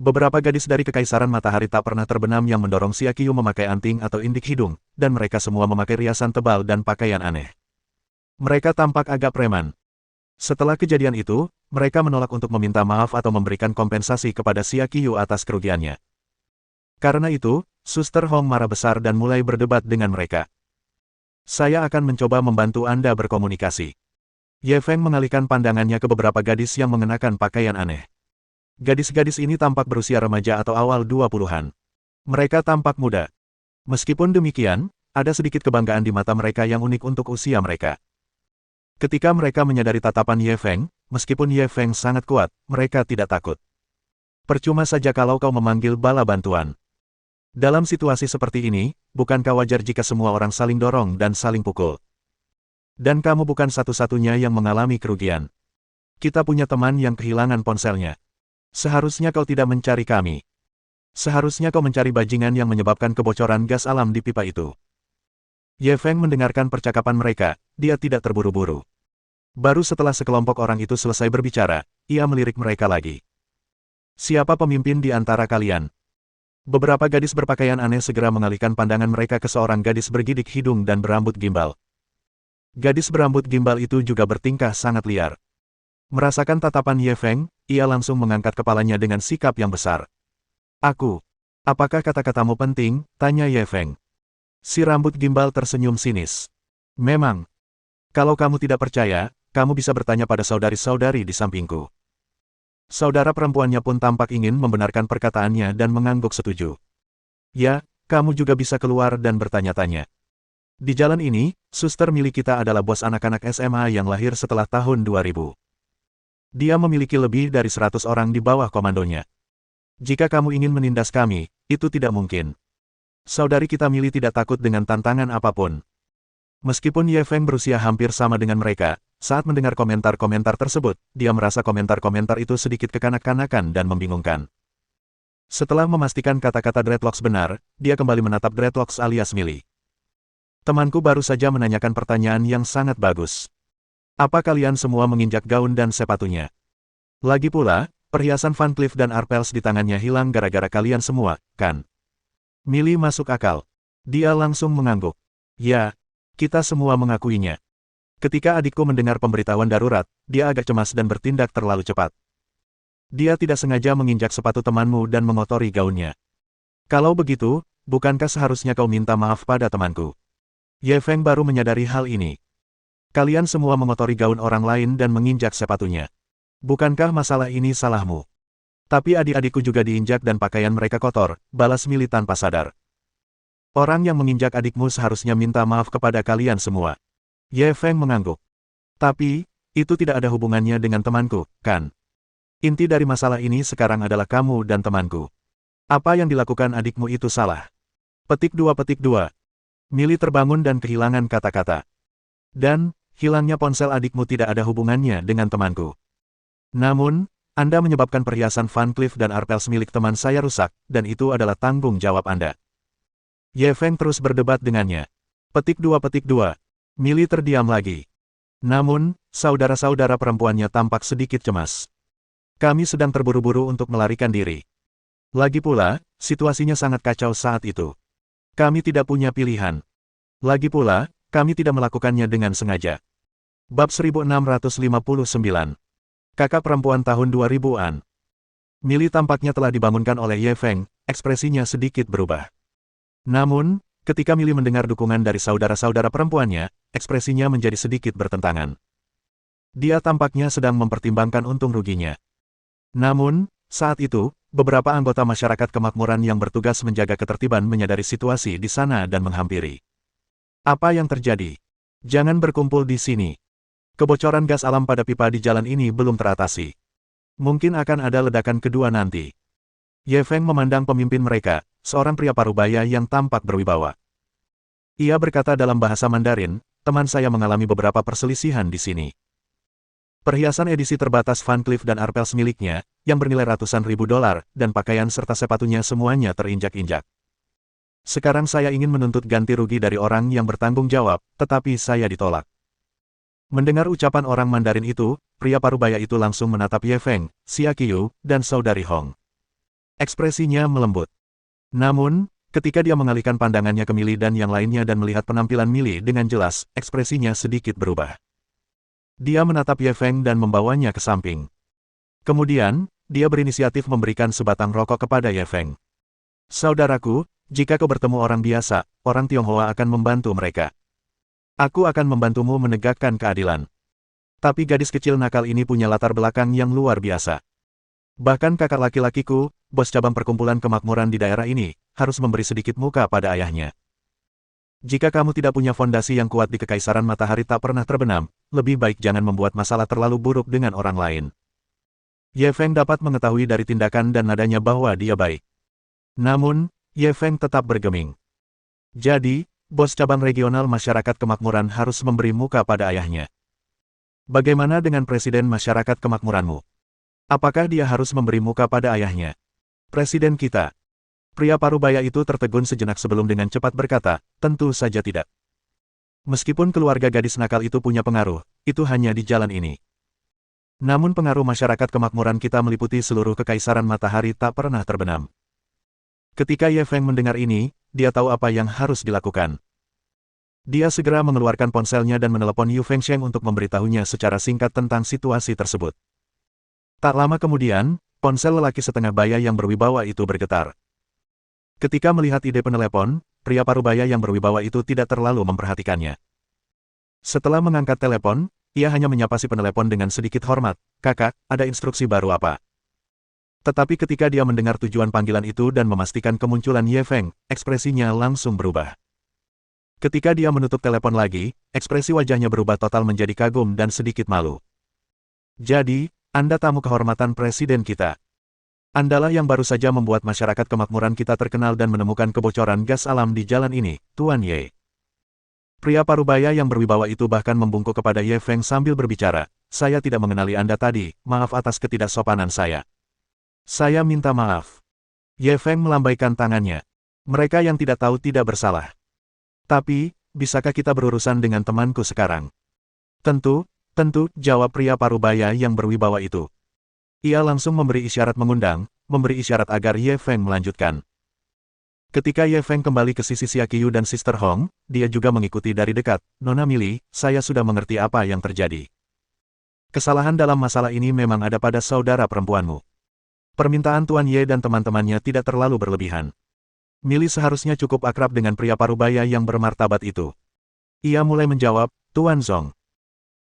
Beberapa gadis dari Kekaisaran Matahari tak pernah terbenam yang mendorong Xia Qiu memakai anting atau indik hidung, dan mereka semua memakai riasan tebal dan pakaian aneh. Mereka tampak agak preman. Setelah kejadian itu, mereka menolak untuk meminta maaf atau memberikan kompensasi kepada Xia Qiu atas kerugiannya. Karena itu, Suster Hong marah besar dan mulai berdebat dengan mereka. Saya akan mencoba membantu Anda berkomunikasi. Ye Feng mengalihkan pandangannya ke beberapa gadis yang mengenakan pakaian aneh. Gadis-gadis ini tampak berusia remaja atau awal 20-an. Mereka tampak muda. Meskipun demikian, ada sedikit kebanggaan di mata mereka yang unik untuk usia mereka. Ketika mereka menyadari tatapan Ye Feng, meskipun Ye Feng sangat kuat, mereka tidak takut. Percuma saja kalau kau memanggil bala bantuan. Dalam situasi seperti ini, bukankah wajar jika semua orang saling dorong dan saling pukul? Dan kamu bukan satu-satunya yang mengalami kerugian. Kita punya teman yang kehilangan ponselnya. Seharusnya kau tidak mencari kami. Seharusnya kau mencari bajingan yang menyebabkan kebocoran gas alam di pipa itu. Ye Feng mendengarkan percakapan mereka, dia tidak terburu-buru. Baru setelah sekelompok orang itu selesai berbicara, ia melirik mereka lagi. Siapa pemimpin di antara kalian? Beberapa gadis berpakaian aneh segera mengalihkan pandangan mereka ke seorang gadis bergidik hidung dan berambut gimbal. Gadis berambut gimbal itu juga bertingkah sangat liar. Merasakan tatapan Ye Feng, ia langsung mengangkat kepalanya dengan sikap yang besar. Aku. Apakah kata-katamu penting? Tanya Ye Feng. Si rambut gimbal tersenyum sinis. Memang. Kalau kamu tidak percaya, kamu bisa bertanya pada saudari-saudari di sampingku. Saudara perempuannya pun tampak ingin membenarkan perkataannya dan mengangguk setuju. Ya, kamu juga bisa keluar dan bertanya-tanya. Di jalan ini, suster milik kita adalah bos anak-anak SMA yang lahir setelah tahun 2000. Dia memiliki lebih dari 100 orang di bawah komandonya. Jika kamu ingin menindas kami, itu tidak mungkin. Saudari kita Milly tidak takut dengan tantangan apapun. Meskipun Ye Feng berusia hampir sama dengan mereka, saat mendengar komentar-komentar tersebut, dia merasa komentar-komentar itu sedikit kekanak-kanakan dan membingungkan. Setelah memastikan kata-kata Dreadlocks benar, dia kembali menatap Dreadlocks alias Milly. Temanku baru saja menanyakan pertanyaan yang sangat bagus. Apa kalian semua menginjak gaun dan sepatunya? Lagi pula, perhiasan Van Cleef dan Arpels di tangannya hilang gara-gara kalian semua, kan? Milly masuk akal. Dia langsung mengangguk. Ya, kita semua mengakuinya. Ketika adikku mendengar pemberitahuan darurat, dia agak cemas dan bertindak terlalu cepat. Dia tidak sengaja menginjak sepatu temanmu dan mengotori gaunnya. Kalau begitu, bukankah seharusnya kau minta maaf pada temanku? Ye Feng baru menyadari hal ini. Kalian semua mengotori gaun orang lain dan menginjak sepatunya. Bukankah masalah ini salahmu? Tapi adik-adikku juga diinjak dan pakaian mereka kotor, balas Milly tanpa sadar. Orang yang menginjak adikmu seharusnya minta maaf kepada kalian semua. Ye Feng mengangguk. Tapi, itu tidak ada hubungannya dengan temanku, kan? Inti dari masalah ini sekarang adalah kamu dan temanku. Apa yang dilakukan adikmu itu salah. Petik 2. Milly terbangun dan kehilangan kata-kata. Dan, hilangnya ponsel adikmu tidak ada hubungannya dengan temanku. Namun, Anda menyebabkan perhiasan Van Cleef dan Arpels milik teman saya rusak, dan itu adalah tanggung jawab Anda. Ye Feng terus berdebat dengannya. Petik 2. Milly terdiam lagi. Namun, saudara-saudara perempuannya tampak sedikit cemas. Kami sedang terburu-buru untuk melarikan diri. Lagi pula, situasinya sangat kacau saat itu. Kami tidak punya pilihan. Lagi pula, kami tidak melakukannya dengan sengaja. Bab 1659. Kakak perempuan tahun 2000-an. Milly tampaknya telah dibangunkan oleh Ye Feng, ekspresinya sedikit berubah. Namun, Ketika Millie mendengar dukungan dari saudara-saudara perempuannya, ekspresinya menjadi sedikit bertentangan. Dia tampaknya sedang mempertimbangkan untung ruginya. Namun, saat itu, beberapa anggota masyarakat kemakmuran yang bertugas menjaga ketertiban menyadari situasi di sana dan menghampiri. Apa yang terjadi? Jangan berkumpul di sini. Kebocoran gas alam pada pipa di jalan ini belum teratasi. Mungkin akan ada ledakan kedua nanti. Ye Feng memandang pemimpin mereka, seorang pria parubaya yang tampak berwibawa. Ia berkata dalam bahasa Mandarin, teman saya mengalami beberapa perselisihan di sini. Perhiasan edisi terbatas Van Cleef dan Arpels miliknya, yang bernilai ratusan ribu dolar, dan pakaian serta sepatunya semuanya terinjak-injak. Sekarang saya ingin menuntut ganti rugi dari orang yang bertanggung jawab, tetapi saya ditolak. Mendengar ucapan orang Mandarin itu, pria parubaya itu langsung menatap Ye Feng, Xia Qiu, dan saudari Hong. Ekspresinya melembut. Namun, ketika dia mengalihkan pandangannya ke Millie dan yang lainnya dan melihat penampilan Millie dengan jelas, ekspresinya sedikit berubah. Dia menatap Ye Feng dan membawanya ke samping. Kemudian, dia berinisiatif memberikan sebatang rokok kepada Ye Feng. Saudaraku, jika kau bertemu orang biasa, orang Tionghoa akan membantu mereka. Aku akan membantumu menegakkan keadilan. Tapi gadis kecil nakal ini punya latar belakang yang luar biasa. Bahkan kakak laki-lakiku, bos cabang perkumpulan kemakmuran di daerah ini, harus memberi sedikit muka pada ayahnya. Jika kamu tidak punya fondasi yang kuat di kekaisaran matahari tak pernah terbenam, lebih baik jangan membuat masalah terlalu buruk dengan orang lain. Ye Feng dapat mengetahui dari tindakan dan nadanya bahwa dia baik. Namun, Ye Feng tetap bergeming. Jadi, bos cabang regional masyarakat kemakmuran harus memberi muka pada ayahnya. Bagaimana dengan presiden masyarakat kemakmuranmu? Apakah dia harus memberi muka pada ayahnya? Presiden kita. Pria parubaya itu tertegun sejenak sebelum dengan cepat berkata, tentu saja tidak. Meskipun keluarga gadis nakal itu punya pengaruh, itu hanya di jalan ini. Namun pengaruh masyarakat kemakmuran kita meliputi seluruh kekaisaran matahari tak pernah terbenam. Ketika Ye Feng mendengar ini, dia tahu apa yang harus dilakukan. Dia segera mengeluarkan ponselnya dan menelepon Yu Fengsheng untuk memberitahunya secara singkat tentang situasi tersebut. Tak lama kemudian, ponsel lelaki setengah baya yang berwibawa itu bergetar. Ketika melihat ide penelepon, pria parubaya yang berwibawa itu tidak terlalu memperhatikannya. Setelah mengangkat telepon, ia hanya menyapa si penelepon dengan sedikit hormat, "Kakak, ada instruksi baru apa?" Tetapi ketika dia mendengar tujuan panggilan itu dan memastikan kemunculan Ye Feng, ekspresinya langsung berubah. Ketika dia menutup telepon lagi, ekspresi wajahnya berubah total menjadi kagum dan sedikit malu. "Jadi, Anda tamu kehormatan presiden kita. Andalah yang baru saja membuat masyarakat kemakmuran kita terkenal dan menemukan kebocoran gas alam di jalan ini, Tuan Ye." Pria parubaya yang berwibawa itu bahkan membungkuk kepada Ye Feng sambil berbicara, "Saya tidak mengenali Anda tadi, maaf atas ketidaksopanan saya. Saya minta maaf." Ye Feng melambaikan tangannya. "Mereka yang tidak tahu tidak bersalah. Tapi, bisakah kita berurusan dengan temanku sekarang?" Tentu, jawab pria parubaya yang berwibawa itu. Ia langsung memberi isyarat mengundang, memberi isyarat agar Ye Feng melanjutkan. Ketika Ye Feng kembali ke sisi Xia Qiu dan Sister Hong, dia juga mengikuti dari dekat, "Nona Millie, saya sudah mengerti apa yang terjadi. Kesalahan dalam masalah ini memang ada pada saudara perempuanmu. Permintaan Tuan Ye dan teman-temannya tidak terlalu berlebihan." Millie seharusnya cukup akrab dengan pria parubaya yang bermartabat itu. Ia mulai menjawab, "Tuan Zong."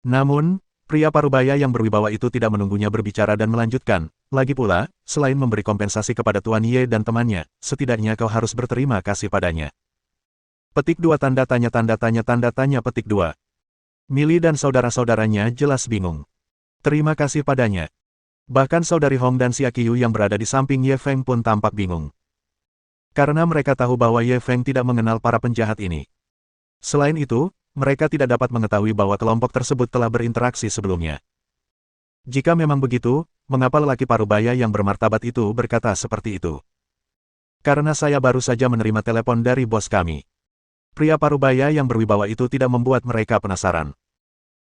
Namun, pria parubaya yang berwibawa itu tidak menunggunya berbicara dan melanjutkan, "Lagi pula, selain memberi kompensasi kepada Tuan Ye dan temannya, setidaknya kau harus berterima kasih padanya." Petik 2 tanda tanya petik 2. Millie dan saudara-saudaranya jelas bingung. Terima kasih padanya. Bahkan saudari Hong dan Xia Qiu yang berada di samping Ye Feng pun tampak bingung. Karena mereka tahu bahwa Ye Feng tidak mengenal para penjahat ini. Selain itu, mereka tidak dapat mengetahui bahwa kelompok tersebut telah berinteraksi sebelumnya. Jika memang begitu, mengapa lelaki parubaya yang bermartabat itu berkata seperti itu? Karena saya baru saja menerima telepon dari bos kami. Pria parubaya yang berwibawa itu tidak membuat mereka penasaran.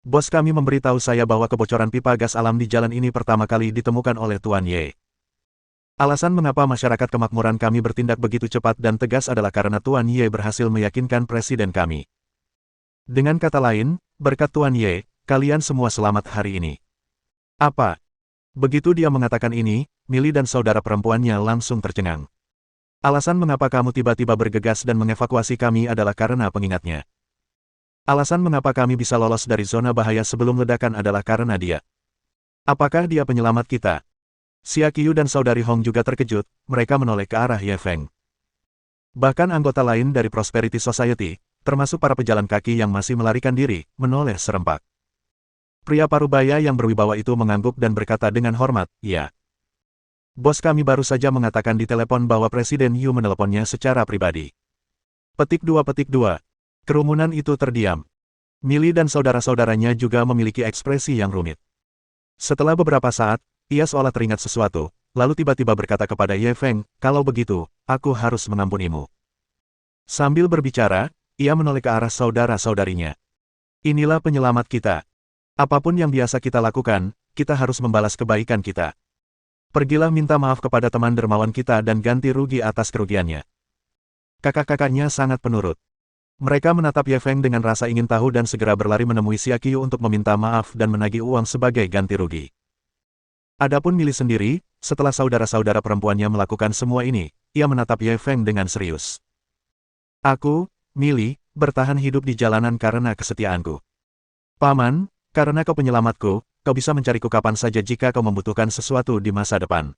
Bos kami memberitahu saya bahwa kebocoran pipa gas alam di jalan ini pertama kali ditemukan oleh Tuan Ye. Alasan mengapa masyarakat kemakmuran kami bertindak begitu cepat dan tegas adalah karena Tuan Ye berhasil meyakinkan presiden kami. Dengan kata lain, berkat Tuan Ye, kalian semua selamat hari ini. Apa? Begitu dia mengatakan ini, Millie dan saudara perempuannya langsung tercengang. Alasan mengapa kamu tiba-tiba bergegas dan mengevakuasi kami adalah karena pengingatnya. Alasan mengapa kami bisa lolos dari zona bahaya sebelum ledakan adalah karena dia. Apakah dia penyelamat kita? Xia Qiu dan saudari Hong juga terkejut, mereka menoleh ke arah Ye Feng. Bahkan anggota lain dari Prosperity Society, termasuk para pejalan kaki yang masih melarikan diri, menoleh serempak. Pria parubaya yang berwibawa itu mengangguk dan berkata dengan hormat, "Ya. Bos kami baru saja mengatakan di telepon bahwa Presiden Yu meneleponnya secara pribadi." Petik 2. Kerumunan itu terdiam. Millie dan saudara-saudaranya juga memiliki ekspresi yang rumit. Setelah beberapa saat, ia seolah teringat sesuatu, lalu tiba-tiba berkata kepada Ye Feng, "Kalau begitu, aku harus mengampunimu." Sambil berbicara, ia menoleh ke arah saudara-saudarinya. "Inilah penyelamat kita. Apapun yang biasa kita lakukan, kita harus membalas kebaikan kita. Pergilah minta maaf kepada teman dermawan kita dan ganti rugi atas kerugiannya." Kakak-kakaknya sangat penurut. Mereka menatap Ye Feng dengan rasa ingin tahu dan segera berlari menemui Xia Qiu untuk meminta maaf dan menagih uang sebagai ganti rugi. Adapun Millie sendiri, setelah saudara-saudara perempuannya melakukan semua ini, ia menatap Ye Feng dengan serius. "Aku, Millie, bertahan hidup di jalanan karena kesetiaanku. Paman, karena kau penyelamatku, kau bisa mencariku kapan saja jika kau membutuhkan sesuatu di masa depan.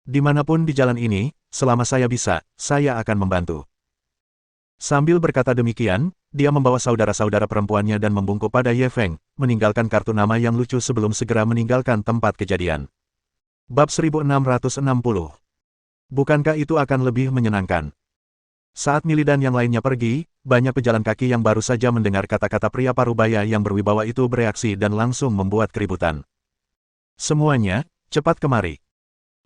Dimanapun di jalan ini, selama saya bisa, saya akan membantu." Sambil berkata demikian, dia membawa saudara-saudara perempuannya dan membungkuk pada Ye Feng, meninggalkan kartu nama yang lucu sebelum segera meninggalkan tempat kejadian. Bab 1660. Bukankah itu akan lebih menyenangkan? Saat Millie dan yang lainnya pergi, banyak pejalan kaki yang baru saja mendengar kata-kata pria parubaya yang berwibawa itu bereaksi dan langsung membuat keributan. "Semuanya, cepat kemari.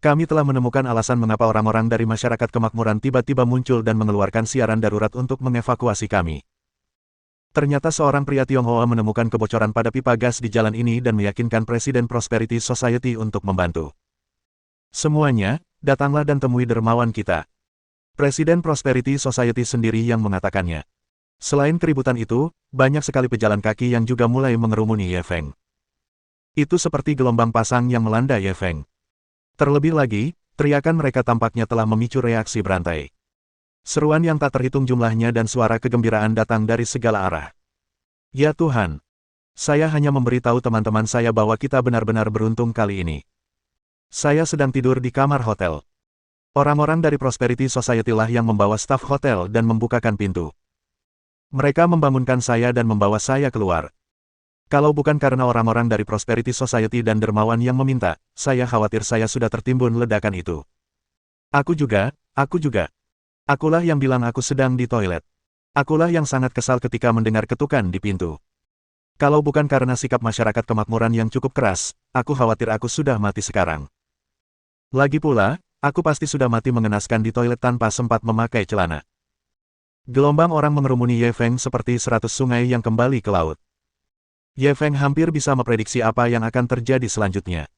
Kami telah menemukan alasan mengapa orang-orang dari masyarakat kemakmuran tiba-tiba muncul dan mengeluarkan siaran darurat untuk mengevakuasi kami. Ternyata seorang pria Tionghoa menemukan kebocoran pada pipa gas di jalan ini dan meyakinkan Presiden Prosperity Society untuk membantu. Semuanya, datanglah dan temui dermawan kita." Presiden Prosperity Society sendiri yang mengatakannya. Selain keributan itu, banyak sekali pejalan kaki yang juga mulai mengerumuni Ye Feng. Itu seperti gelombang pasang yang melanda Ye Feng. Terlebih lagi, teriakan mereka tampaknya telah memicu reaksi berantai. Seruan yang tak terhitung jumlahnya dan suara kegembiraan datang dari segala arah. "Ya Tuhan! Saya hanya memberitahu teman-teman saya bahwa kita benar-benar beruntung kali ini. Saya sedang tidur di kamar hotel. Orang-orang dari Prosperity Society lah yang membawa staf hotel dan membukakan pintu. Mereka membangunkan saya dan membawa saya keluar. Kalau bukan karena orang-orang dari Prosperity Society dan dermawan yang meminta, saya khawatir saya sudah tertimbun ledakan itu. Aku juga. Akulah yang bilang aku sedang di toilet. Akulah yang sangat kesal ketika mendengar ketukan di pintu. Kalau bukan karena sikap masyarakat kemakmuran yang cukup keras, aku khawatir aku sudah mati sekarang. Lagi pula, aku pasti sudah mati mengenaskan di toilet tanpa sempat memakai celana." Gelombang orang mengerumuni Ye Feng seperti 100 sungai yang kembali ke laut. Ye Feng hampir bisa memprediksi apa yang akan terjadi selanjutnya.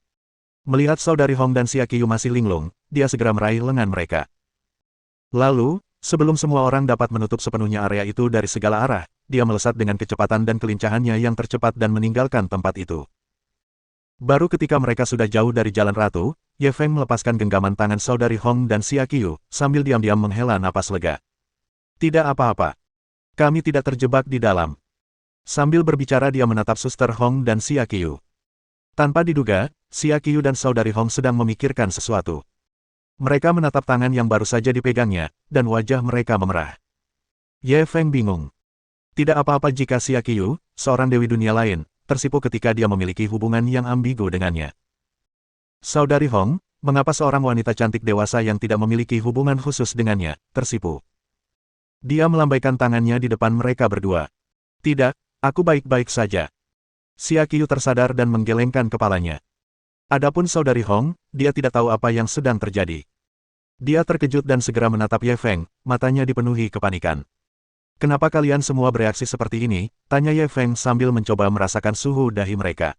Melihat saudari Hong dan Xia Qiu masih linglung, dia segera meraih lengan mereka. Lalu, sebelum semua orang dapat menutup sepenuhnya area itu dari segala arah, dia melesat dengan kecepatan dan kelincahannya yang tercepat dan meninggalkan tempat itu. Baru ketika mereka sudah jauh dari jalan ratu, Ye Feng melepaskan genggaman tangan saudari Hong dan Xia Qiu, sambil diam-diam menghela napas lega. "Tidak apa-apa. Kami tidak terjebak di dalam." Sambil berbicara dia menatap Suster Hong dan Xia Qiu. Tanpa diduga, Xia Qiu dan saudari Hong sedang memikirkan sesuatu. Mereka menatap tangan yang baru saja dipegangnya, dan wajah mereka memerah. Ye Feng bingung. Tidak apa-apa jika Xia Qiu, seorang dewi dunia lain, tersipu ketika dia memiliki hubungan yang ambigu dengannya. Saudari Hong, mengapa seorang wanita cantik dewasa yang tidak memiliki hubungan khusus dengannya, tersipu? Dia melambaikan tangannya di depan mereka berdua. "Tidak. Aku baik-baik saja." Xia Qiu tersadar dan menggelengkan kepalanya. Adapun saudari Hong, dia tidak tahu apa yang sedang terjadi. Dia terkejut dan segera menatap Ye Feng, matanya dipenuhi kepanikan. "Kenapa kalian semua bereaksi seperti ini?" tanya Ye Feng sambil mencoba merasakan suhu dahi mereka.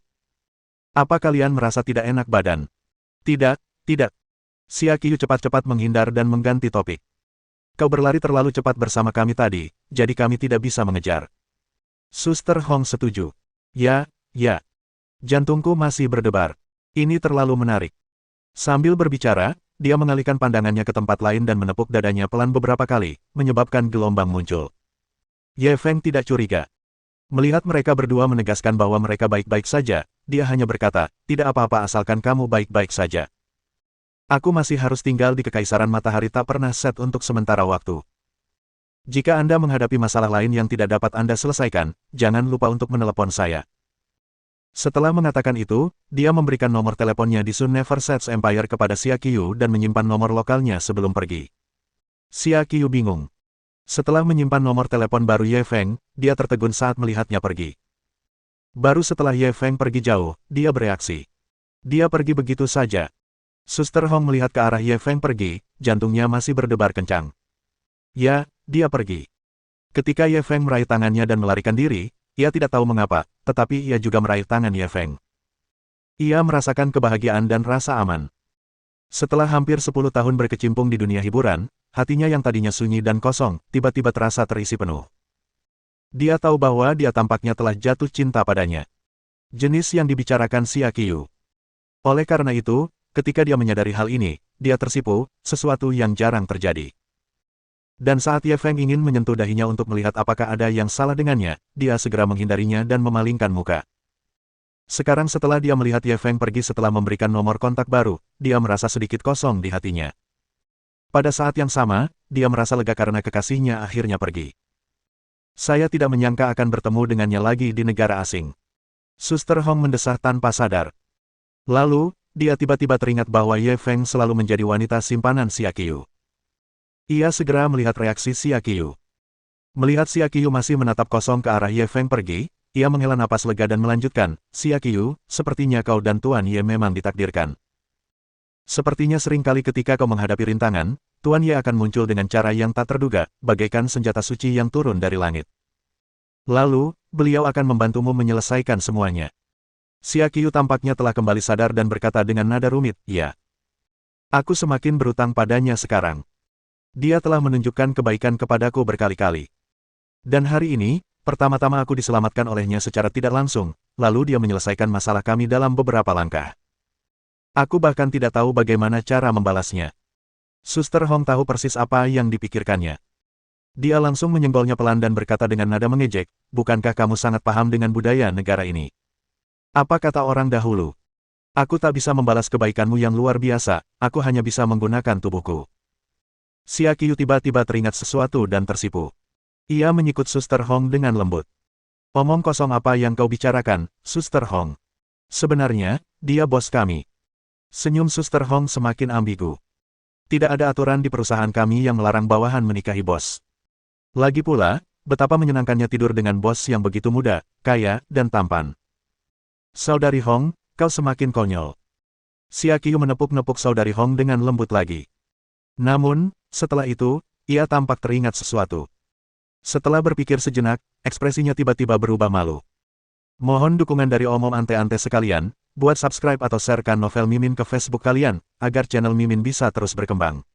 "Apa kalian merasa tidak enak badan?" Tidak. Xia Qiu cepat-cepat menghindar dan mengganti topik. "Kau berlari terlalu cepat bersama kami tadi, jadi kami tidak bisa mengejar." Suster Hong setuju. Ya. Jantungku masih berdebar. Ini terlalu menarik." Sambil berbicara, dia mengalihkan pandangannya ke tempat lain dan menepuk dadanya pelan beberapa kali, menyebabkan gelombang muncul. Ye Feng tidak curiga. Melihat mereka berdua menegaskan bahwa mereka baik-baik saja, dia hanya berkata, tidak apa-apa asalkan kamu baik-baik saja. Aku masih harus tinggal di Kekaisaran Matahari tak pernah set untuk sementara waktu. Jika Anda menghadapi masalah lain yang tidak dapat Anda selesaikan, jangan lupa untuk menelepon saya. Setelah mengatakan itu, dia memberikan nomor teleponnya di Sun Never Sets Empire kepada Xia Qiu dan menyimpan nomor lokalnya sebelum pergi. Xia Qiu bingung. Setelah menyimpan nomor telepon baru Ye Feng, dia tertegun saat melihatnya pergi. Baru setelah Ye Feng pergi jauh, dia bereaksi. Dia pergi begitu saja. Suster Hong melihat ke arah Ye Feng pergi, jantungnya masih berdebar kencang. Ya, dia pergi. Ketika Ye Feng meraih tangannya dan melarikan diri, ia tidak tahu mengapa, tetapi ia juga meraih tangan Ye Feng. Ia merasakan kebahagiaan dan rasa aman. Setelah hampir 10 tahun berkecimpung di dunia hiburan, hatinya yang tadinya sunyi dan kosong, tiba-tiba terasa terisi penuh. Dia tahu bahwa dia tampaknya telah jatuh cinta padanya. Jenis yang dibicarakan Xia Qiu. Oleh karena itu, ketika dia menyadari hal ini, dia tersipu, sesuatu yang jarang terjadi. Dan saat Ye Feng ingin menyentuh dahinya untuk melihat apakah ada yang salah dengannya, dia segera menghindarinya dan memalingkan muka. Sekarang setelah dia melihat Ye Feng pergi setelah memberikan nomor kontak baru, dia merasa sedikit kosong di hatinya. Pada saat yang sama, dia merasa lega karena kekasihnya akhirnya pergi. Saya tidak menyangka akan bertemu dengannya lagi di negara asing. Suster Hong mendesah tanpa sadar. Lalu, dia tiba-tiba teringat bahwa Ye Feng selalu menjadi wanita simpanan Xia Qiu. Ia segera melihat reaksi Xia Qiu. Melihat Xia Qiu masih menatap kosong ke arah Ye Feng pergi, ia menghela napas lega dan melanjutkan, Xia Qiu, sepertinya kau dan Tuan Ye memang ditakdirkan. Sepertinya seringkali ketika kau menghadapi rintangan, Tuan Ye akan muncul dengan cara yang tak terduga, bagaikan senjata suci yang turun dari langit. Lalu, beliau akan membantumu menyelesaikan semuanya. Xia Qiu tampaknya telah kembali sadar dan berkata dengan nada rumit, ya. Aku semakin berutang padanya sekarang. Dia telah menunjukkan kebaikan kepadaku berkali-kali. Dan hari ini, pertama-tama aku diselamatkan olehnya secara tidak langsung, lalu dia menyelesaikan masalah kami dalam beberapa langkah. Aku bahkan tidak tahu bagaimana cara membalasnya. Suster Hong tahu persis apa yang dipikirkannya. Dia langsung menyenggolnya pelan dan berkata dengan nada mengejek, bukankah kamu sangat paham dengan budaya negara ini? Apa kata orang dahulu? Aku tak bisa membalas kebaikanmu yang luar biasa, aku hanya bisa menggunakan tubuhku. Xia Qiu tiba-tiba teringat sesuatu dan tersipu. Ia menyikut Suster Hong dengan lembut. Omong kosong apa yang kau bicarakan, Suster Hong? Sebenarnya, dia bos kami. Senyum Suster Hong semakin ambigu. Tidak ada aturan di perusahaan kami yang melarang bawahan menikahi bos. Lagi pula, betapa menyenangkannya tidur dengan bos yang begitu muda, kaya, dan tampan. Saudari Hong, kau semakin konyol. Xia Qiu menepuk-nepuk Saudari Hong dengan lembut lagi. Namun, setelah itu, ia tampak teringat sesuatu. Setelah berpikir sejenak, ekspresinya tiba-tiba berubah malu. Mohon dukungan dari omom ante-ante sekalian, buat subscribe atau sharekan novel Mimin ke Facebook kalian, agar channel Mimin bisa terus berkembang.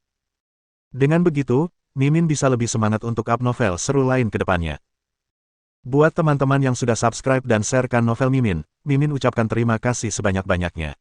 Dengan begitu, Mimin bisa lebih semangat untuk up novel seru lain ke depannya. Buat teman-teman yang sudah subscribe dan sharekan novel Mimin, Mimin ucapkan terima kasih sebanyak-banyaknya.